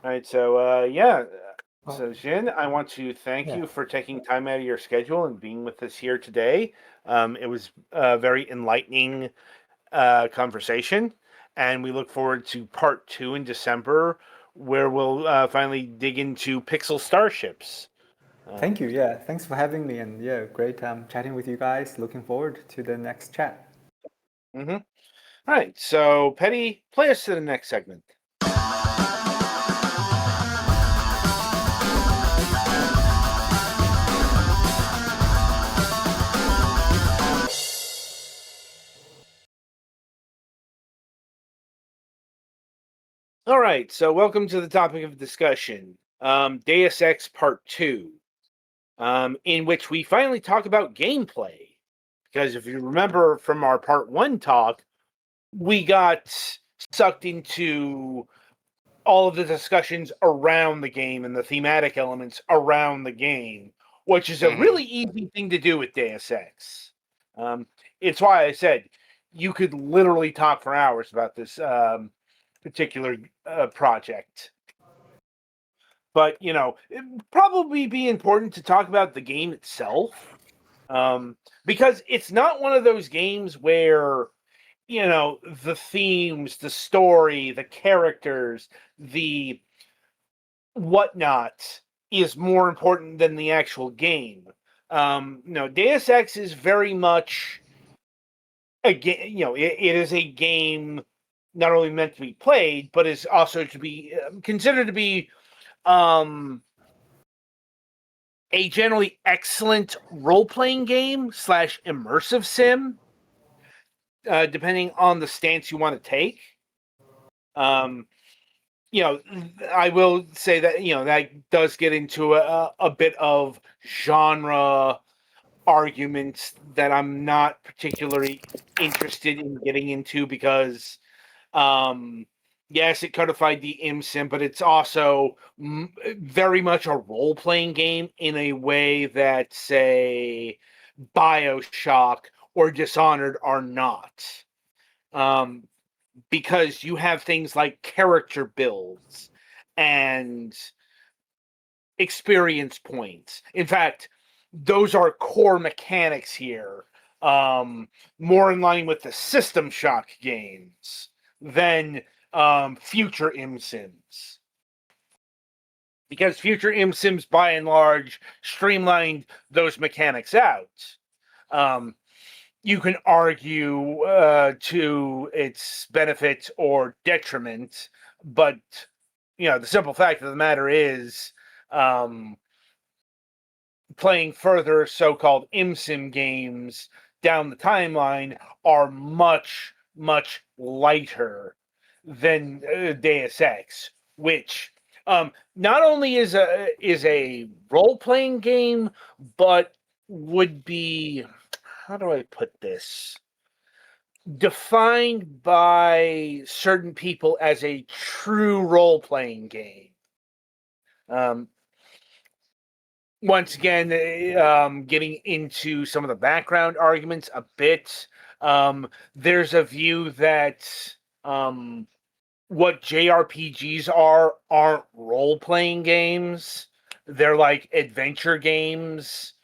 All right. So yeah. So Jin, I want to thank you for taking time out of your schedule and being with us here today. It was a very enlightening conversation, and we look forward to part 2 in December, where we'll finally dig into Pixel Starships. Thank you. Yeah, thanks for having me, and yeah, great chatting with you guys. Looking forward to the next chat. Mm-hmm. All right, so Petty, play us to the next segment. All right, so welcome to the topic of discussion, Deus Ex Part 2, in which we finally talk about gameplay. Because if you remember from our Part 1 talk, we got sucked into all of the discussions around the game and the thematic elements around the game, which is a really easy thing to do with Deus Ex. It's why I said you could literally talk for hours about this particular project. But, it'd probably be important to talk about the game itself, because it's not one of those games where, the themes, the story, the characters, the whatnot is more important than the actual game. Deus Ex is very much a game. It is a game not only meant to be played, but is also to be considered to be a generally excellent role-playing game / immersive sim, depending on the stance you want to take. I will say that, that does get into a bit of genre arguments that I'm not particularly interested in getting into because, yes, it codified the ImSim, but it's also very much a role-playing game in a way that, say, BioShock or Dishonored are not. Because you have things like character builds and experience points. In fact, those are core mechanics here, more in line with the System Shock games than future ImSims. Because future ImSims, by and large, streamlined those mechanics out. You can argue to its benefit or detriment, but the simple fact of the matter is, playing further so-called ImSim games down the timeline are much, much lighter than Deus Ex, which not only is a role-playing game, but would be, how do I put this, defined by certain people as a true role-playing game. Once again, getting into some of the background arguments a bit, there's a view that what JRPGs aren't role-playing games. They're like adventure games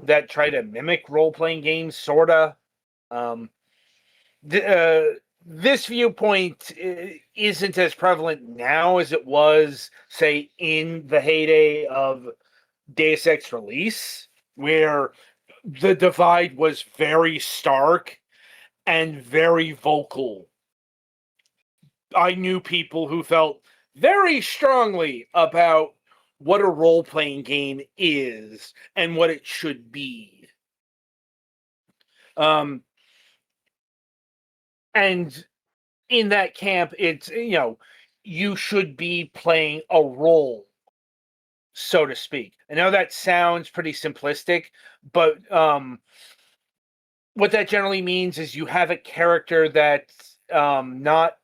that try to mimic role-playing games, sorta. This viewpoint isn't as prevalent now as it was, say, in the heyday of Deus Ex release, where the divide was very stark and very vocal. I knew people who felt very strongly about what a role-playing game is and what it should be. And in that camp, it's, you should be playing a role, so to speak. I know that sounds pretty simplistic, but what that generally means is you have a character that's not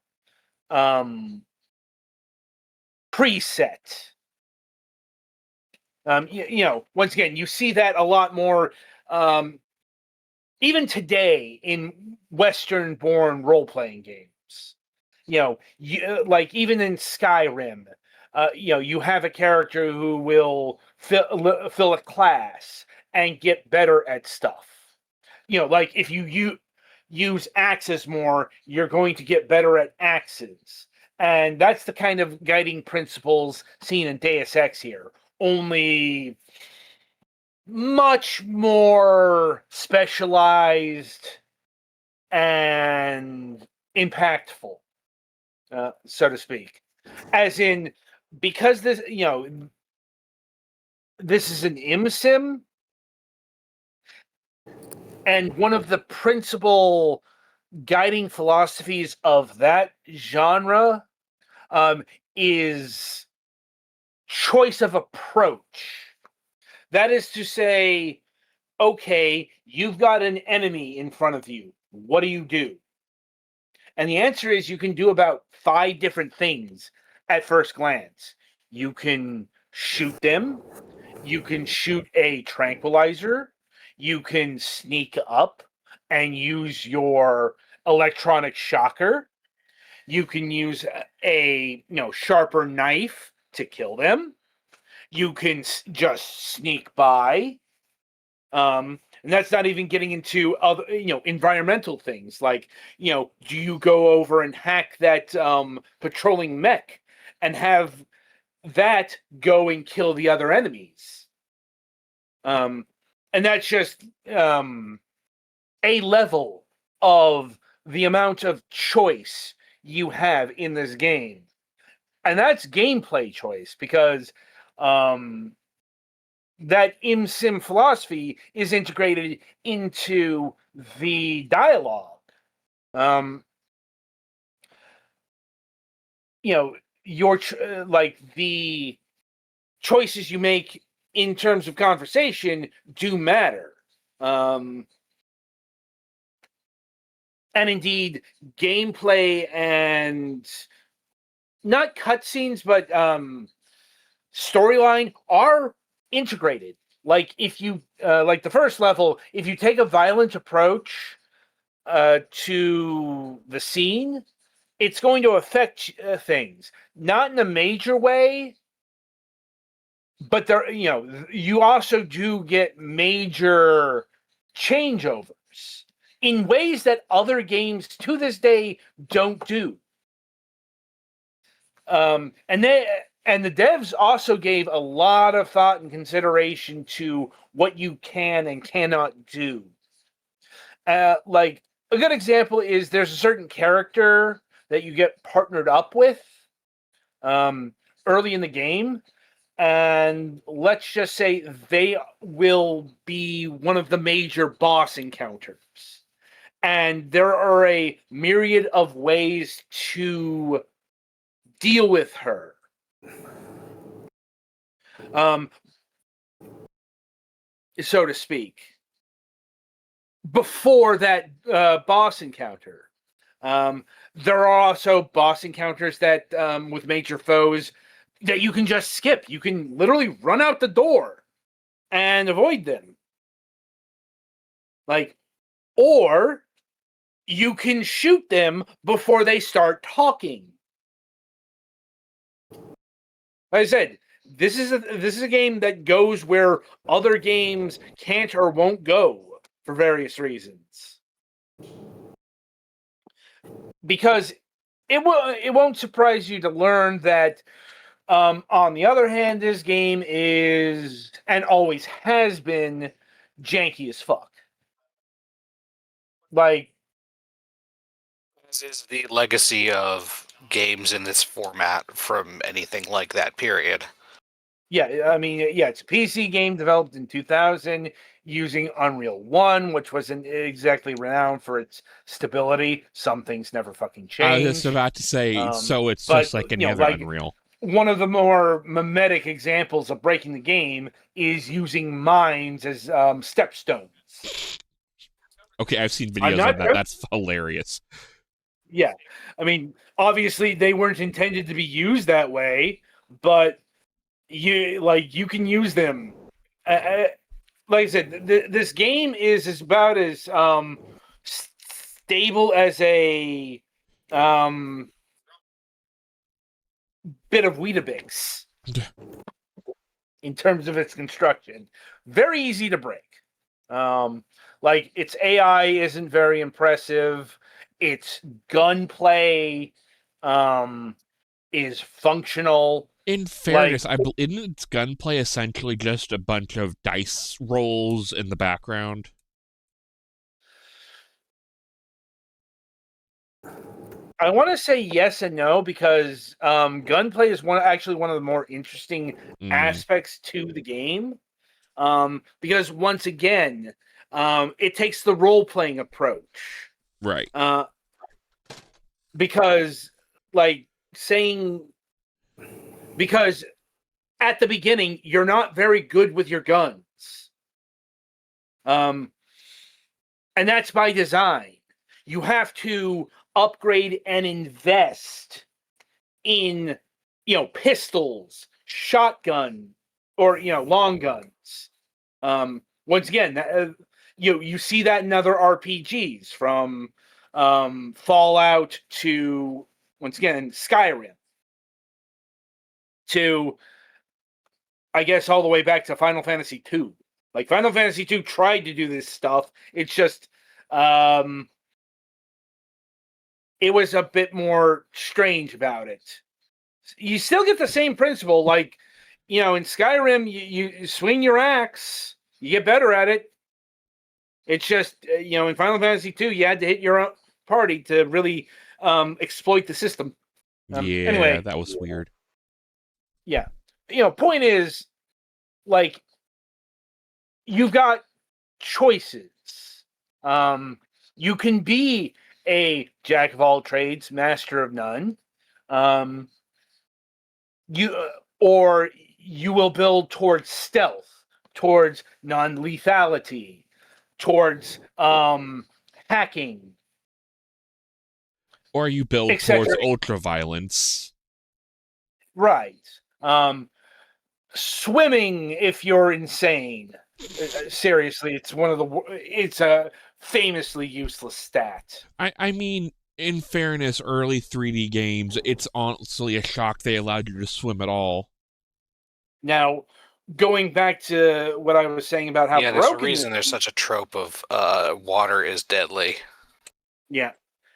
preset. Once again, you see that a lot more even today in Western-born role-playing games. Like even in Skyrim, you have a character who will fill a class and get better at stuff. Like if you use axes more, you're going to get better at axes. And that's the kind of guiding principles seen in Deus Ex here. Only much more specialized and impactful, so to speak. As in, because this, this is an ImSim, and one of the principal guiding philosophies of that genre is choice of approach. That is to say, okay, you've got an enemy in front of you. What do you do? And the answer is you can do about 5 different things at first glance. You can shoot them. You can shoot a tranquilizer. You can sneak up and use your electronic shocker. You can use a sharper knife to kill them. You can just sneak by. And that's not even getting into other, environmental things like, do you go over and hack that patrolling mech and have that go and kill the other enemies? And that's just a level of the amount of choice you have in this game. And that's gameplay choice, because that ImSim philosophy is integrated into the dialogue. Your like the choices you make in terms of conversation do matter. And indeed, gameplay and not cutscenes, but storyline are integrated. Like if you like the first level, if you take a violent approach to the scene, it's going to affect things, not in a major way, but there, you also do get major changeovers in ways that other games to this day don't do. And the devs also gave a lot of thought and consideration to what you can and cannot do. Like a good example is there's a certain character that you get partnered up with early in the game, and let's just say they will be one of the major boss encounters. And there are a myriad of ways to deal with her. So to speak, before that boss encounter. There are also boss encounters that with major foes that you can just skip. You can literally run out the door and avoid them. Or you can shoot them before they start talking. Like I said, this is a game that goes where other games can't or won't go for various reasons. Because it won't surprise you to learn that on the other hand, this game is and always has been janky as fuck. This is the legacy of games in this format from anything like that period. Yeah, I mean, it's a PC game developed in 2000 using Unreal 1, which wasn't exactly renowned for its stability. Some things never fucking change. I was just about to say, so it's but, just like any other Unreal. One of the more mimetic examples of breaking the game is using mines as stepstones. Okay, I've seen videos of that. That's hilarious. Yeah, I mean, obviously they weren't intended to be used that way, but you can use them. Like I said, this game is about as stable as a bit of Weetabix in terms of its construction. Very easy to break. Its AI isn't very impressive. Its gunplay is functional. In fairness, isn't its gunplay essentially just a bunch of dice rolls in the background? I want to say yes and no, because gunplay is actually one of the more interesting aspects to the game. Because once again, it takes the role-playing approach. Right. Because at the beginning, you're not very good with your guns. And that's by design. You have to upgrade and invest in, pistols, shotgun, or, long guns. Once again, you see that in other RPGs, from Fallout to, once again, Skyrim, to, I guess, all the way back to Final Fantasy II. Like, Final Fantasy II tried to do this stuff. It's just, it was a bit more strange about it. You still get the same principle. Like, in Skyrim, you swing your axe, you get better at it. It's just, in Final Fantasy II, you had to hit your own party to really exploit the system. Anyway, that was weird. Yeah. Point is, like, you've got choices. You can be a jack of all trades, master of none. Or you will build towards stealth, towards non-lethality, towards hacking. Or you build towards ultra-violence. Right. Swimming if you're insane. Seriously, it's a famously useless stat. I mean, in fairness, early 3D games, it's honestly a shock they allowed you to swim at all. Now, going back to what I was saying about how there's a reason there's such a trope of water is deadly. Yeah.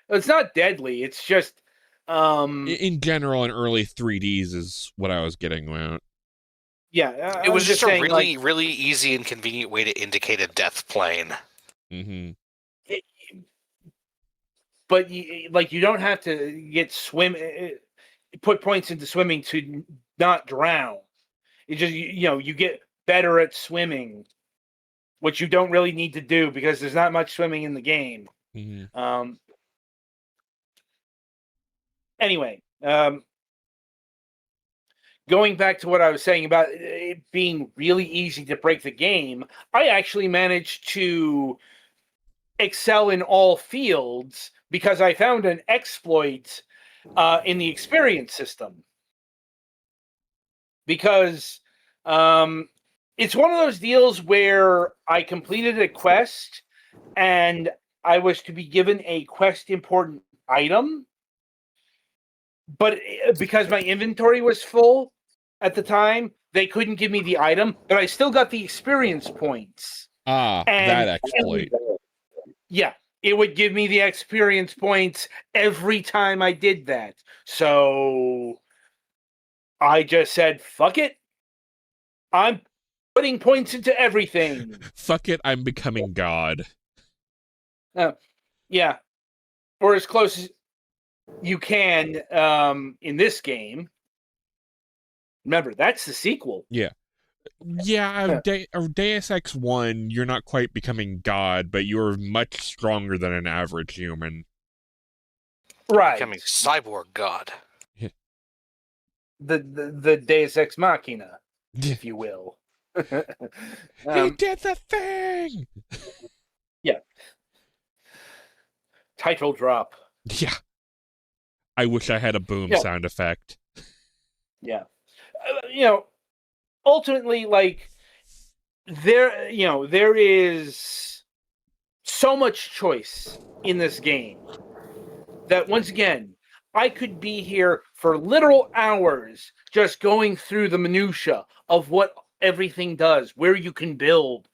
It's not deadly, it's just in general, in early 3Ds is what I was getting at. Yeah, it was just a really, really easy and convenient way to indicate a death plane. Mm-hmm. But you don't have to put points into swimming to not drown. It just you get better at swimming, which you don't really need to do because there's not much swimming in the game. Mm-hmm. Anyway, going back to what I was saying about it being really easy to break the game, I actually managed to excel in all fields because I found an exploit in the experience system. Because it's one of those deals where I completed a quest and I was to be given a quest important item, but because my inventory was full at the time, they couldn't give me the item, but I still got the experience points. That exploit. Yeah, it would give me the experience points every time I did that. So I just said, fuck it. I'm putting points into everything. Fuck it, I'm becoming God. Yeah. Or as close as you can in this game. Remember, that's the sequel. Yeah. Yeah, Deus Ex 1, you're not quite becoming God, but you're much stronger than an average human. Right. Becoming cyborg God. The Deus Ex Machina, if you will. He did the thing! Yeah. Title drop. Yeah. I wish I had a boom sound effect. Yeah. Ultimately, like, there is so much choice in this game that, once again, I could be here for literal hours just going through the minutia of what everything does, where you can build,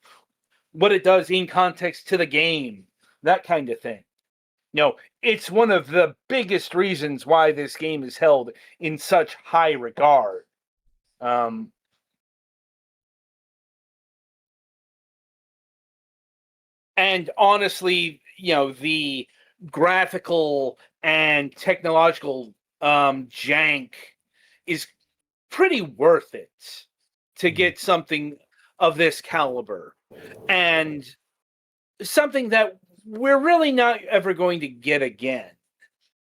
what it does in context to the game, that kind of thing. It's one of the biggest reasons why this game is held in such high regard. And honestly, the graphical and technological jank is pretty worth it to get something of this caliber, and something that we're really not ever going to get again.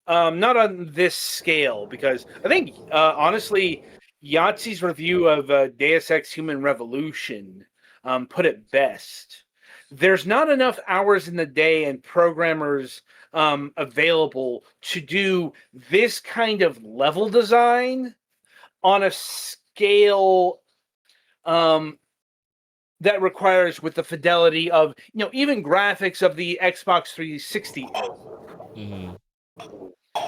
Not on this scale, because I think, honestly, Yahtzee's review of Deus Ex Human Revolution put it best. There's not enough hours in the day and programmers available to do this kind of level design on a scale that requires, with the fidelity of, even graphics of the Xbox 360 era. Mm-hmm.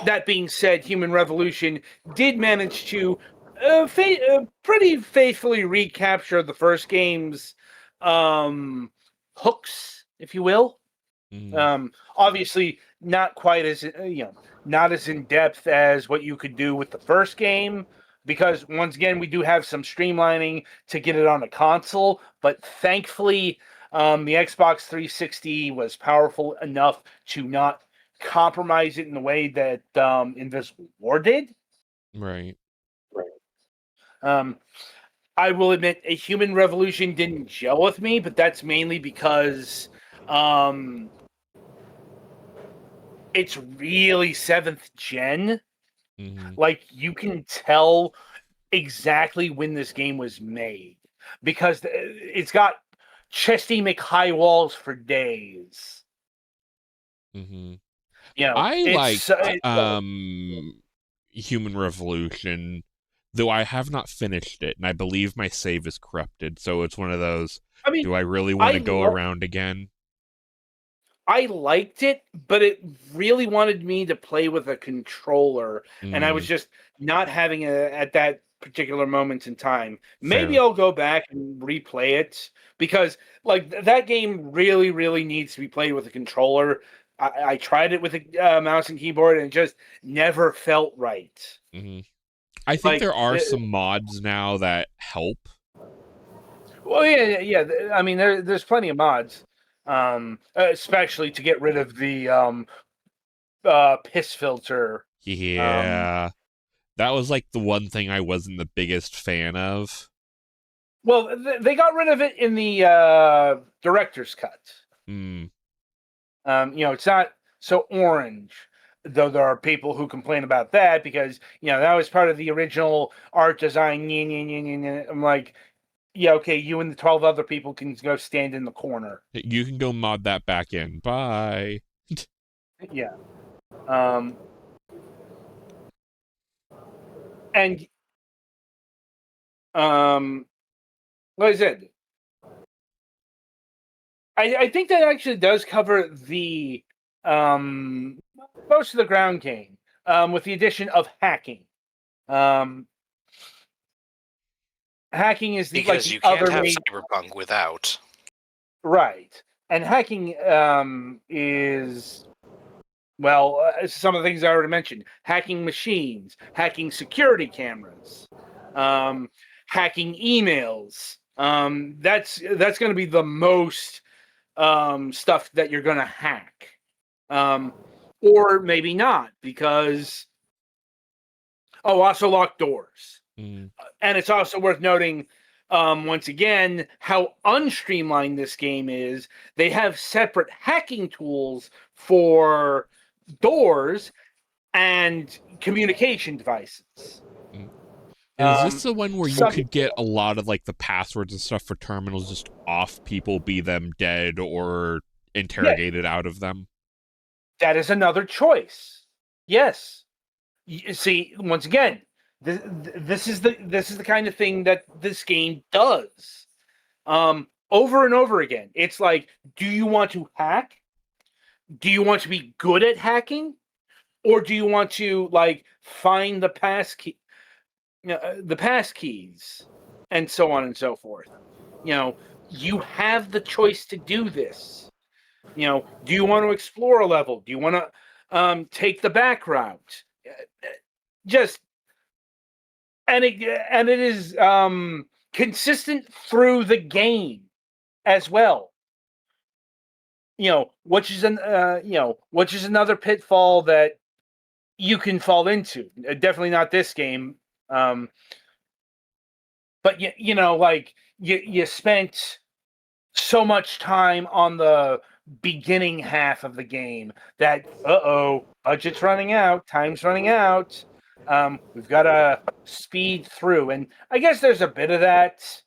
That being said, Human Revolution did manage to pretty faithfully recapture the first game's hooks, if you will. Mm-hmm. Obviously, not quite as not as in depth as what you could do with the first game, because once again, we do have some streamlining to get it on a console. But thankfully, the Xbox 360 was powerful enough to not compromise it in the way that Invisible War did. Right. I will admit, a Human Revolution didn't gel with me, but that's mainly because it's really 7th gen. Mm-hmm. Like, you can tell exactly when this game was made, because it's got chesty McHigh walls for days. Mm-hmm. I It's liked Human Revolution, though I have not finished it, and I believe my save is corrupted, so it's one of those, I mean, do I really want I to go lo- around again? I liked it, but it really wanted me to play with a controller, and I was Mm, just not having it at that particular moment in time. Maybe fair. I'll go back and replay it, because that game really, really needs to be played with a controller. I tried it with a mouse and keyboard, and it just never felt right. Mm-hmm. I think Like, there are some mods now that help. well, yeah. I mean, there's plenty of mods, especially to get rid of the piss filter. Yeah. That was like the one thing I wasn't the biggest fan of. Well, they got rid of it in the director's cut. Mm, It's not so orange, though there are people who complain about that, because that was part of the original art design. I'm like, yeah, okay, you and the 12 other people can go stand in the corner. you can go mod that back in. Bye. Yeah. Um, and like I said, I think that actually does cover the most of the ground game, with the addition of hacking. Um, Hacking is Because the you can't other have main, Cyberpunk without. right, and hacking is, well, some of the things I already mentioned: hacking machines, hacking security cameras, um, hacking emails. That's going to be the most stuff that you're going to hack, or maybe not, because also locked doors. Mm, And it's also worth noting, once again, how unstreamlined this game is. They have separate hacking tools for doors and communication devices. mm. And is this Um, the one where you some, could get a lot of like the passwords and stuff for terminals just off people, be them dead or yeah, interrogated out of them? that is another choice. Yes. See, once again, this is the kind of thing that this game does. Over and over again. It's like, do you want to hack? Do you want to be good at hacking? Or do you want to find the pass keys, and so on and so forth? You have the choice to do this. Do you want to explore a level? Do you want to take the back route? Just and it is consistent through the game as well. Which is another pitfall that you can fall into. Definitely not this game. But you spent so much time on the beginning half of the game that budget's running out, time's running out. We've got to speed through, and I guess there's a bit of that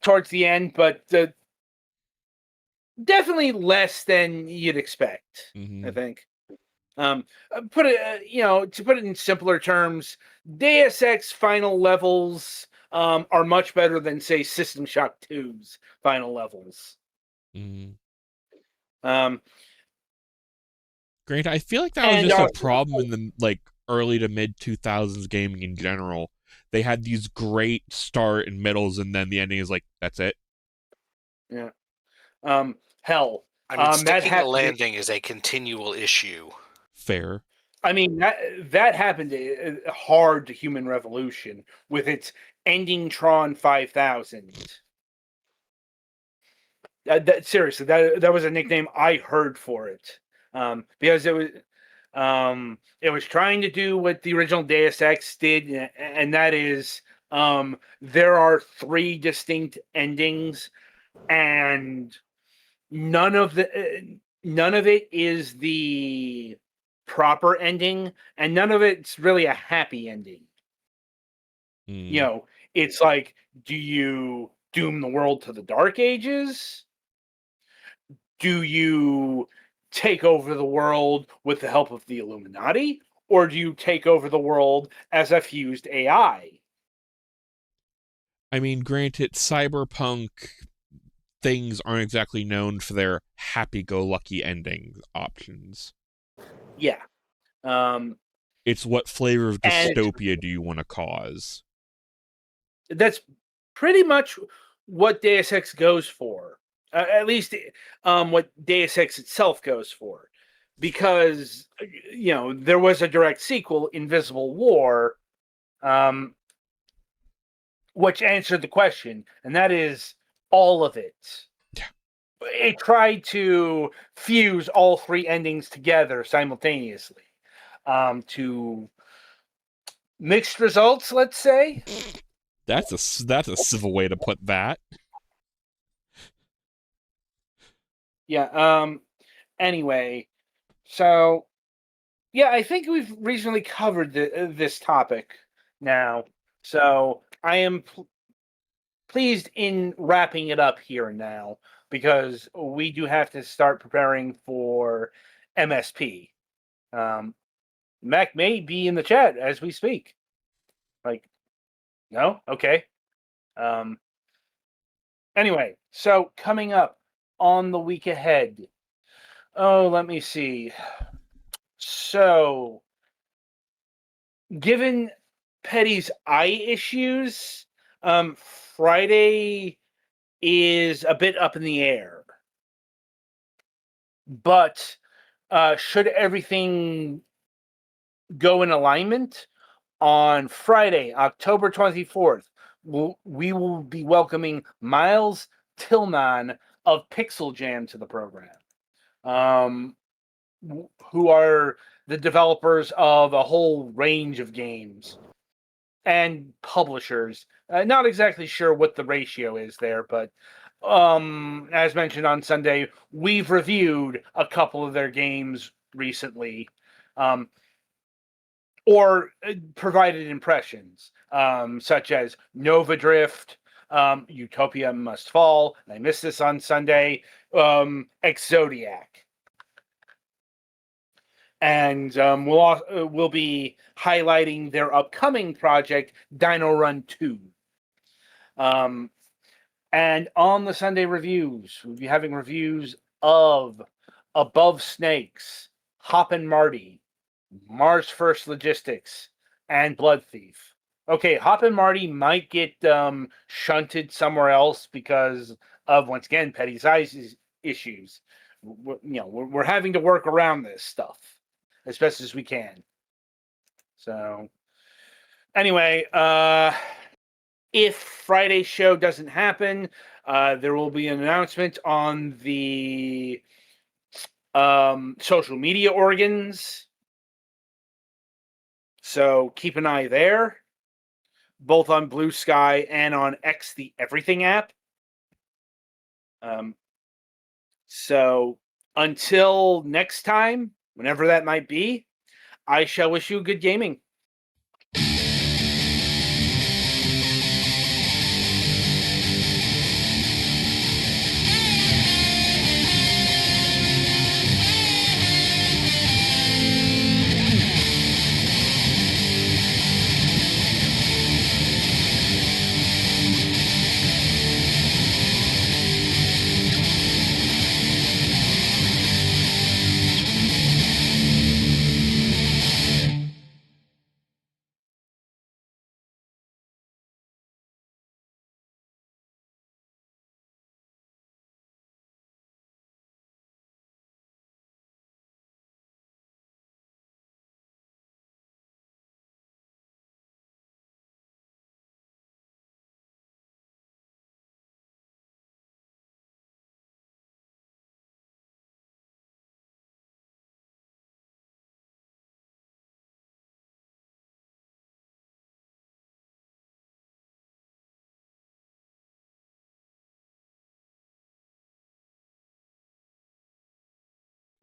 towards the end, but definitely less than you'd expect. I think. To put it in simpler terms, Deus Ex final levels are much better than, say, System Shock 2's final levels. Granted, I feel like that was just a problem in the early to mid 2000s gaming in general. They had these great start and middles, and then the ending is like, that's it. Yeah. Hell. I mean, sticking the landing is a continual issue. Fair. I mean, that happened hard to Human Revolution with its ending Tron 5000. Seriously, that was a nickname I heard for it, because it was trying to do what the original Deus Ex did, and that is there are 3 distinct endings, and none of it is the proper ending, and none of it's really a happy ending. It's like, do you doom the world to the Dark Ages? Do you take over the world with the help of the Illuminati? Or do you take over the world as a fused AI? I mean, granted, cyberpunk things aren't exactly known for their happy-go-lucky ending options. Yeah. It's what flavor of dystopia do you want to cause? That's pretty much what Deus Ex goes for. At least what Deus Ex itself goes for. Because, there was a direct sequel, Invisible War, which answered the question, and that is all of it. Yeah. It tried to fuse all 3 endings together simultaneously to mixed results, let's say. That's a civil way to put that. Yeah. Anyway, so yeah, I think we've reasonably covered this topic now. So I am pleased in wrapping it up here and now, because we do have to start preparing for MSP. Mac may be in the chat as we speak. No? Okay. Anyway, so coming up on the week ahead. Oh, let me see. So, given Petty's eye issues, Friday is a bit up in the air. But should everything go in alignment, on Friday, October 24th, we will be welcoming Miles Tillman of Pixel Jam to the program, who are the developers of a whole range of games and publishers. Not exactly sure what the ratio is there, but as mentioned on Sunday, we've reviewed a couple of their games recently. Or provided impressions, such as Nova Drift, Utopia Must Fall, and I missed this on Sunday, Exodiac. And we'll be highlighting their upcoming project, Dino Run 2. And on the Sunday reviews, we'll be having reviews of Above Snakes, Hop and Marty, Mars First Logistics, and Blood Thief. Okay, Hop and Marty might get shunted somewhere else because of, once again, Petty's eyes issues. We're having to work around this stuff as best as we can. So anyway, if Friday's show doesn't happen, there will be an announcement on the social media organs. So keep an eye there, both on Blue Sky and on X, the Everything app. So until next time, whenever that might be, I shall wish you good gaming.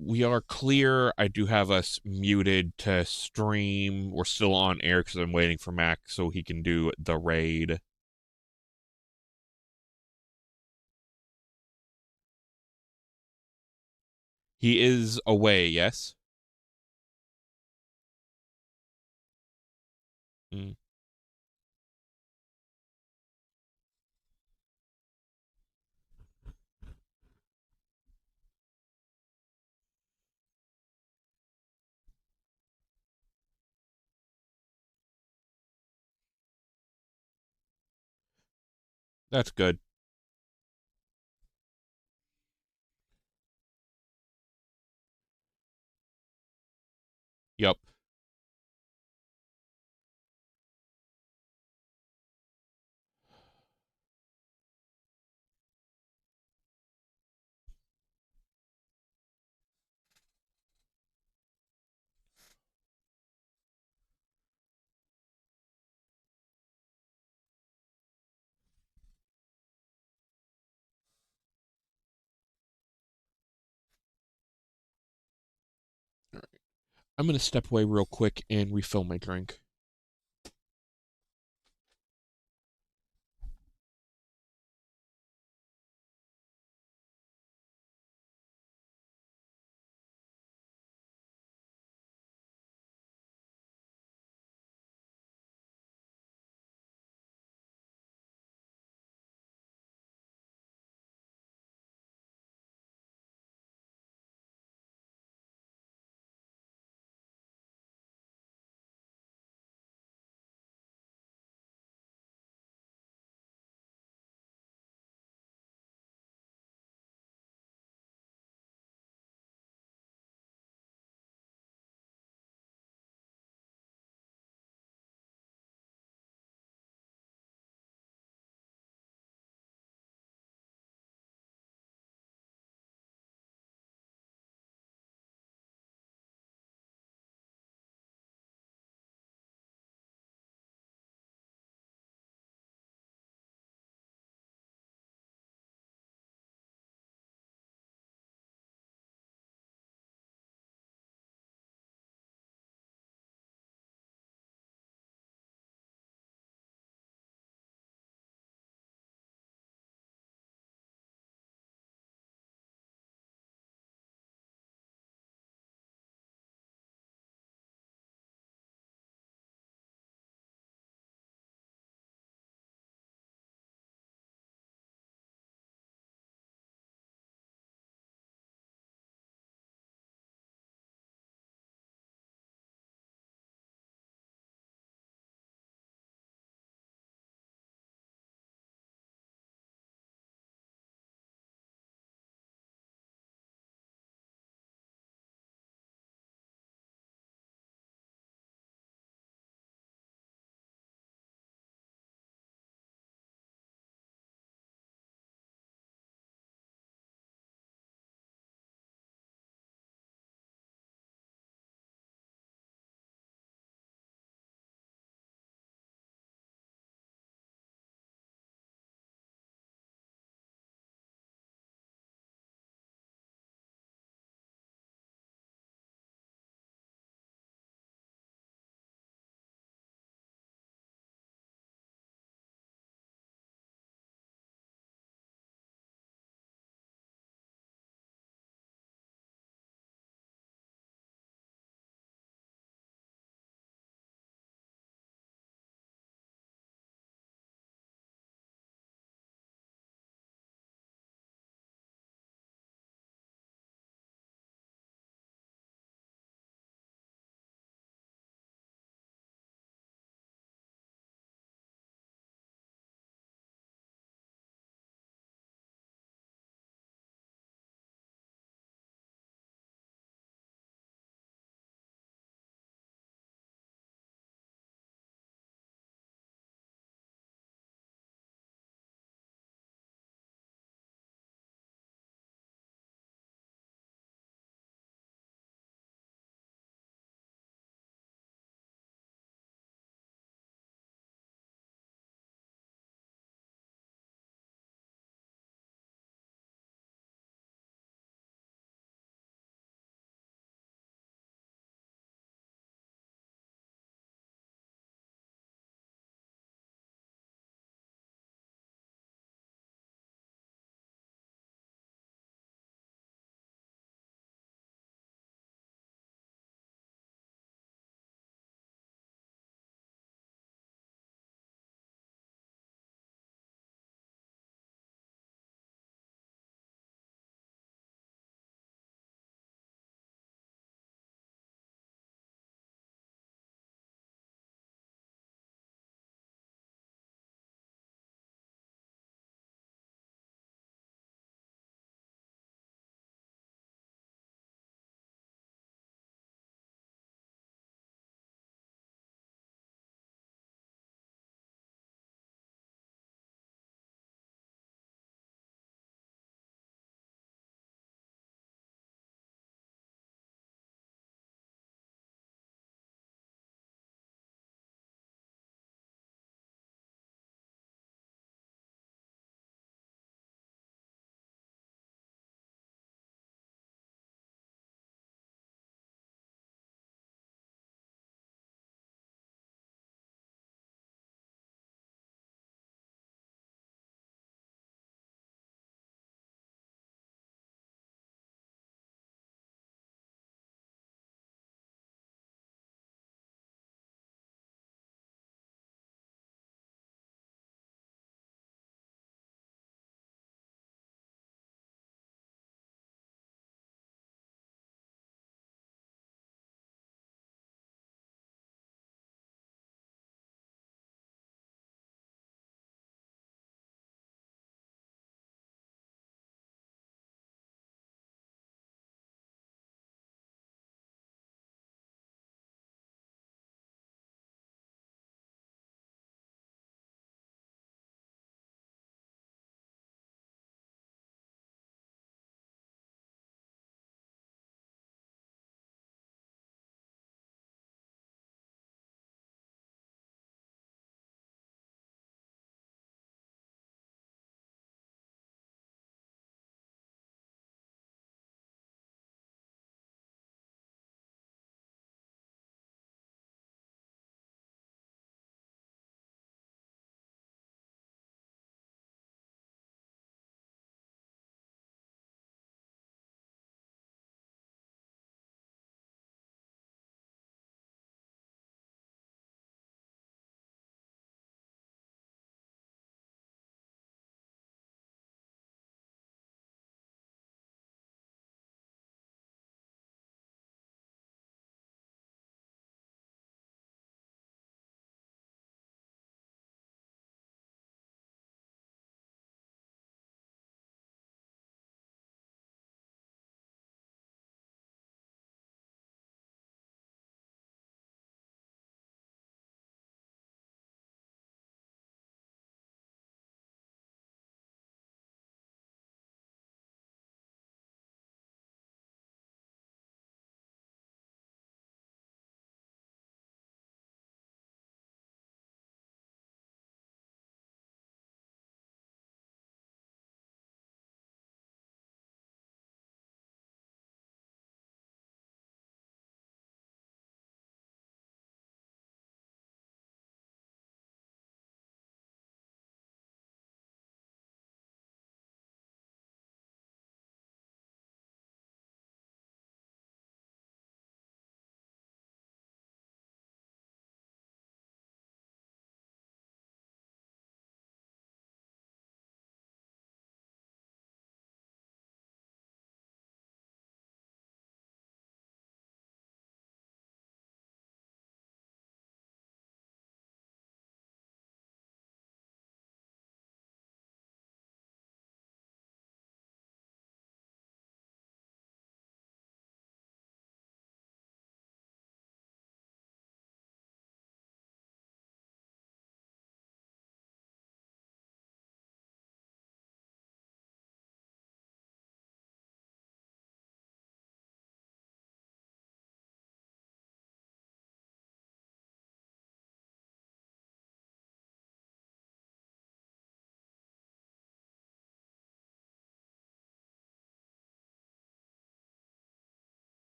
We are clear. I do have us muted to stream. We're still on air because I'm waiting for Mac so he can do the raid. He is away, yes? Mm. That's good. Yep. I'm going to step away real quick and refill my drink.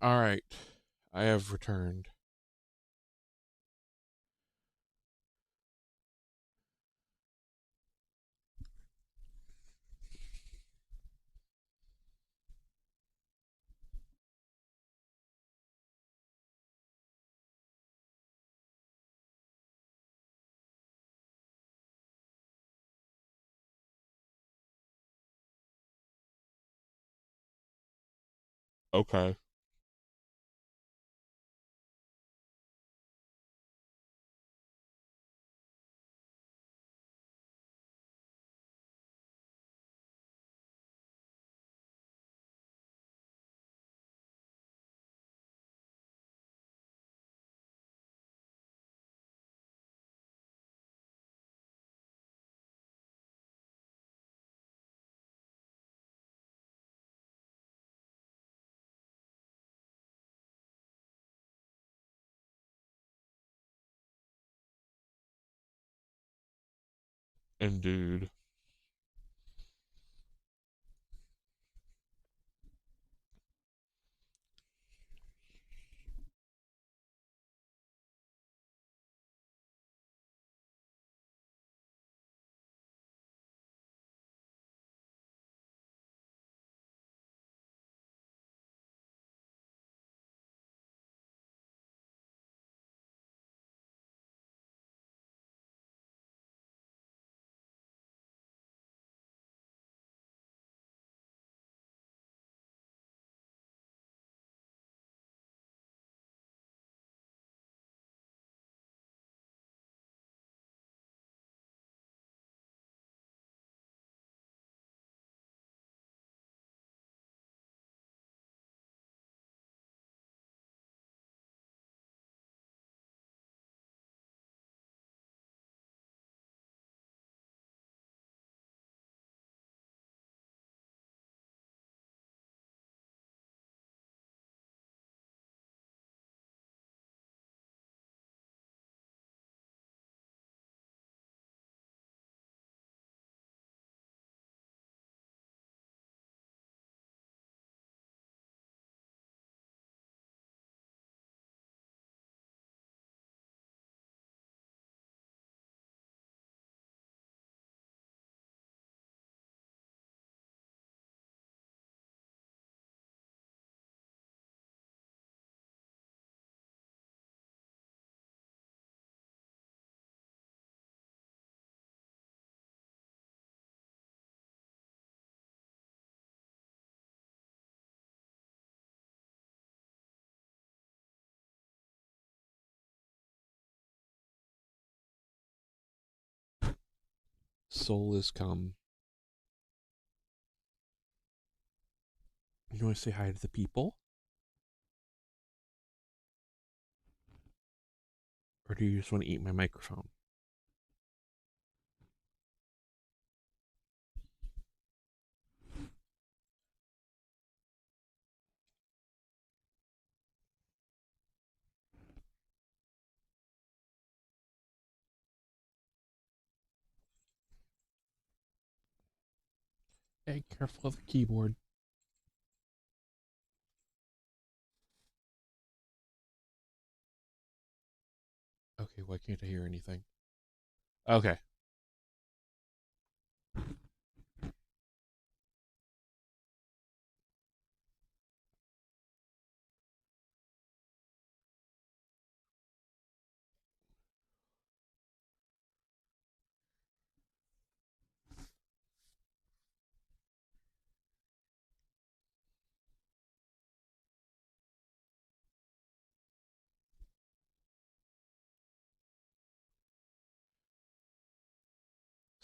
All right. I have returned. Okay. Indeed. Soul is come. You want to say hi to the people? Or do you just want to eat my microphone? Hey, careful of the keyboard. Okay, why can't I hear anything? Okay.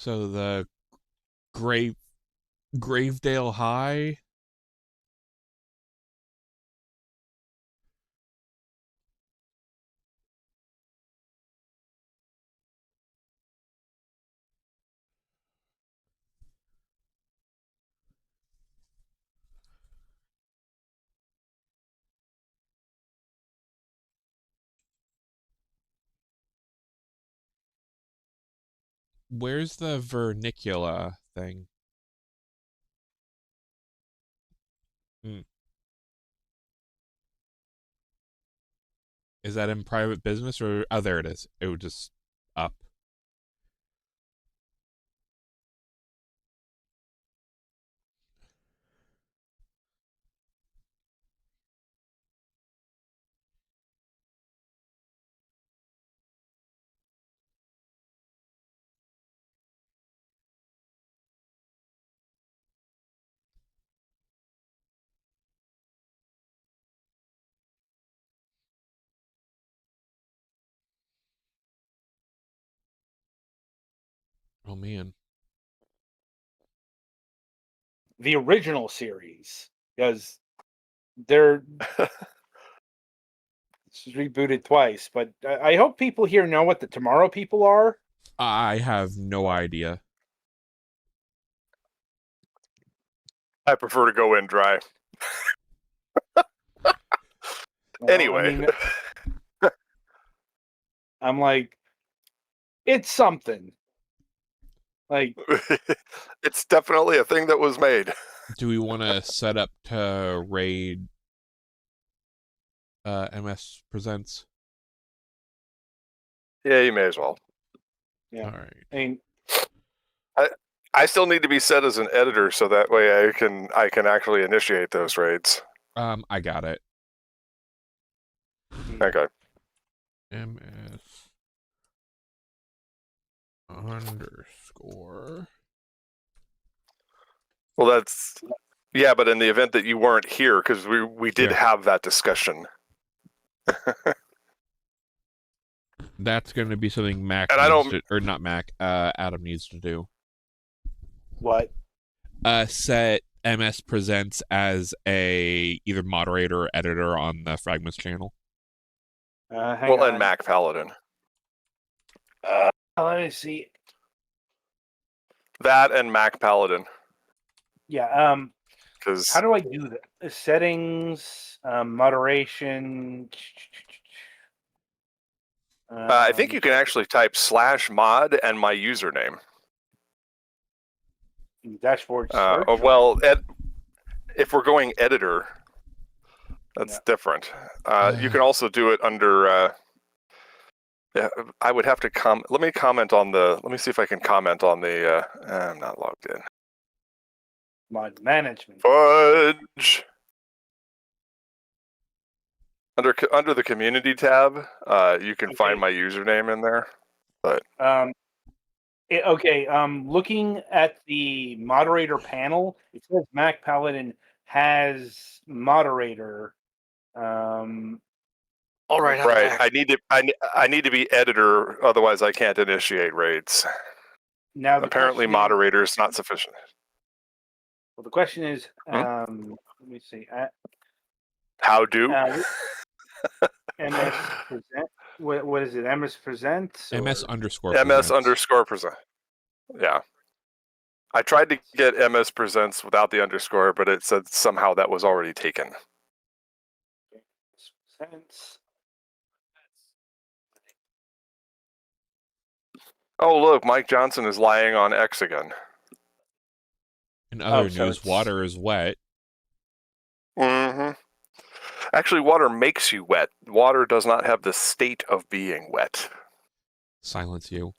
So the Grave Gravedale High. Where's the vernicula thing? Hmm. Is that in private business or... Oh, there it is. It would just up. Oh, man. The original series, because they're it's rebooted twice. But I hope people here know what the Tomorrow People are. I have no idea. I prefer to go in dry. Well, Anyway. I mean, I'm like, it's something. Like, It's definitely a thing that was made. Do we want to set up to raid MS Presents? Yeah, you may as well. yeah. All right. I mean, I still need to be set as an editor, so that way I can actually initiate those raids. I got it. Okay. MS underscore. Well, that's but in the event that you weren't here, because we did have that discussion. That's going to be something Mac And I needs don't- to, or not Mac, Adam needs to do. what? Set MS Presents as a either moderator or editor on the Fragments channel. Hang Well, on. and Mac Paladin. Let me see. That and Mac Paladin. Yeah. Because How do I do that? The settings, moderation. I think you can actually type /mod and my username. Dashboard search. If we're going editor, that's different. You can also do it under. I would have to Let me comment on the. Let me see if I can comment on the. I'm not logged in. Mod management. Fudge. Under the community tab, you can find my username in there. But okay. Looking at the moderator panel, it says Mac Paladin has moderator. All right. Right. I need to be editor, otherwise I can't initiate raids. Now Apparently, moderator is not sufficient. Well, the question is, let me see. How do? MS present. What is it? MS present. MS underscore. MS presents. underscore present. Yeah. I tried to get MS presents without the underscore, but it said somehow that was already taken. Presents. Oh, look, Mike Johnson is lying on X again. In other so news, water is wet. Mm-hmm. Actually, water makes you wet. Water does not have the state of being wet. Silence you.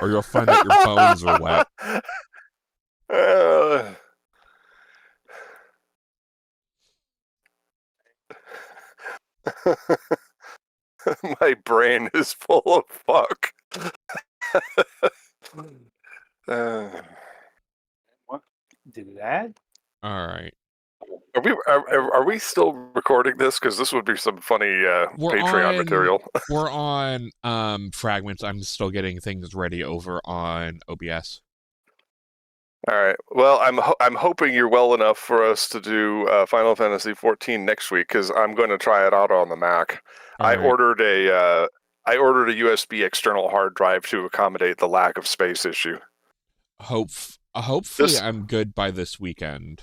Or you'll find that your bones are wet. My brain is full of fuck. What did it add? All right. Are we still recording this? Because this would be some funny Patreon material. We're on Fragments. I'm still getting things ready over on OBS. All right. Well, I'm hoping you're well enough for us to do Final Fantasy XIV next week, because I'm going to try it out on the Mac. I ordered a USB external hard drive to accommodate the lack of space issue. Hopefully, I'm good by this weekend.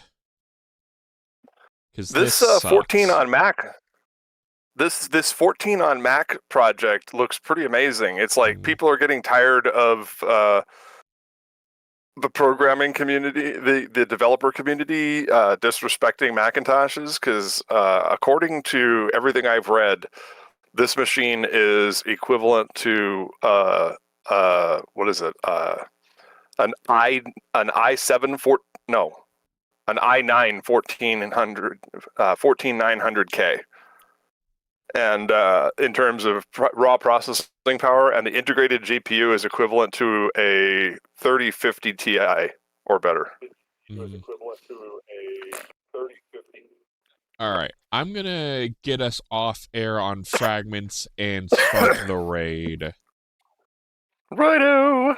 Because this 14 on Mac. This 14 on Mac project looks pretty amazing. It's like people are getting tired of the programming community, the developer community disrespecting Macintoshes, because according to everything I've read, This machine is equivalent to what is it? An i7 an i9 14900K. And in terms of raw processing power, and the integrated GPU is equivalent to a 3050 Ti or better. All right, I'm gonna get us off air on Fragments and start the raid. Righto!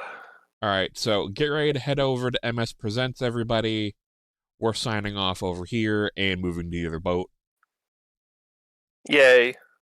All right, so get ready to head over to MS Presents, everybody. We're signing off over here and moving to the other boat. Yay.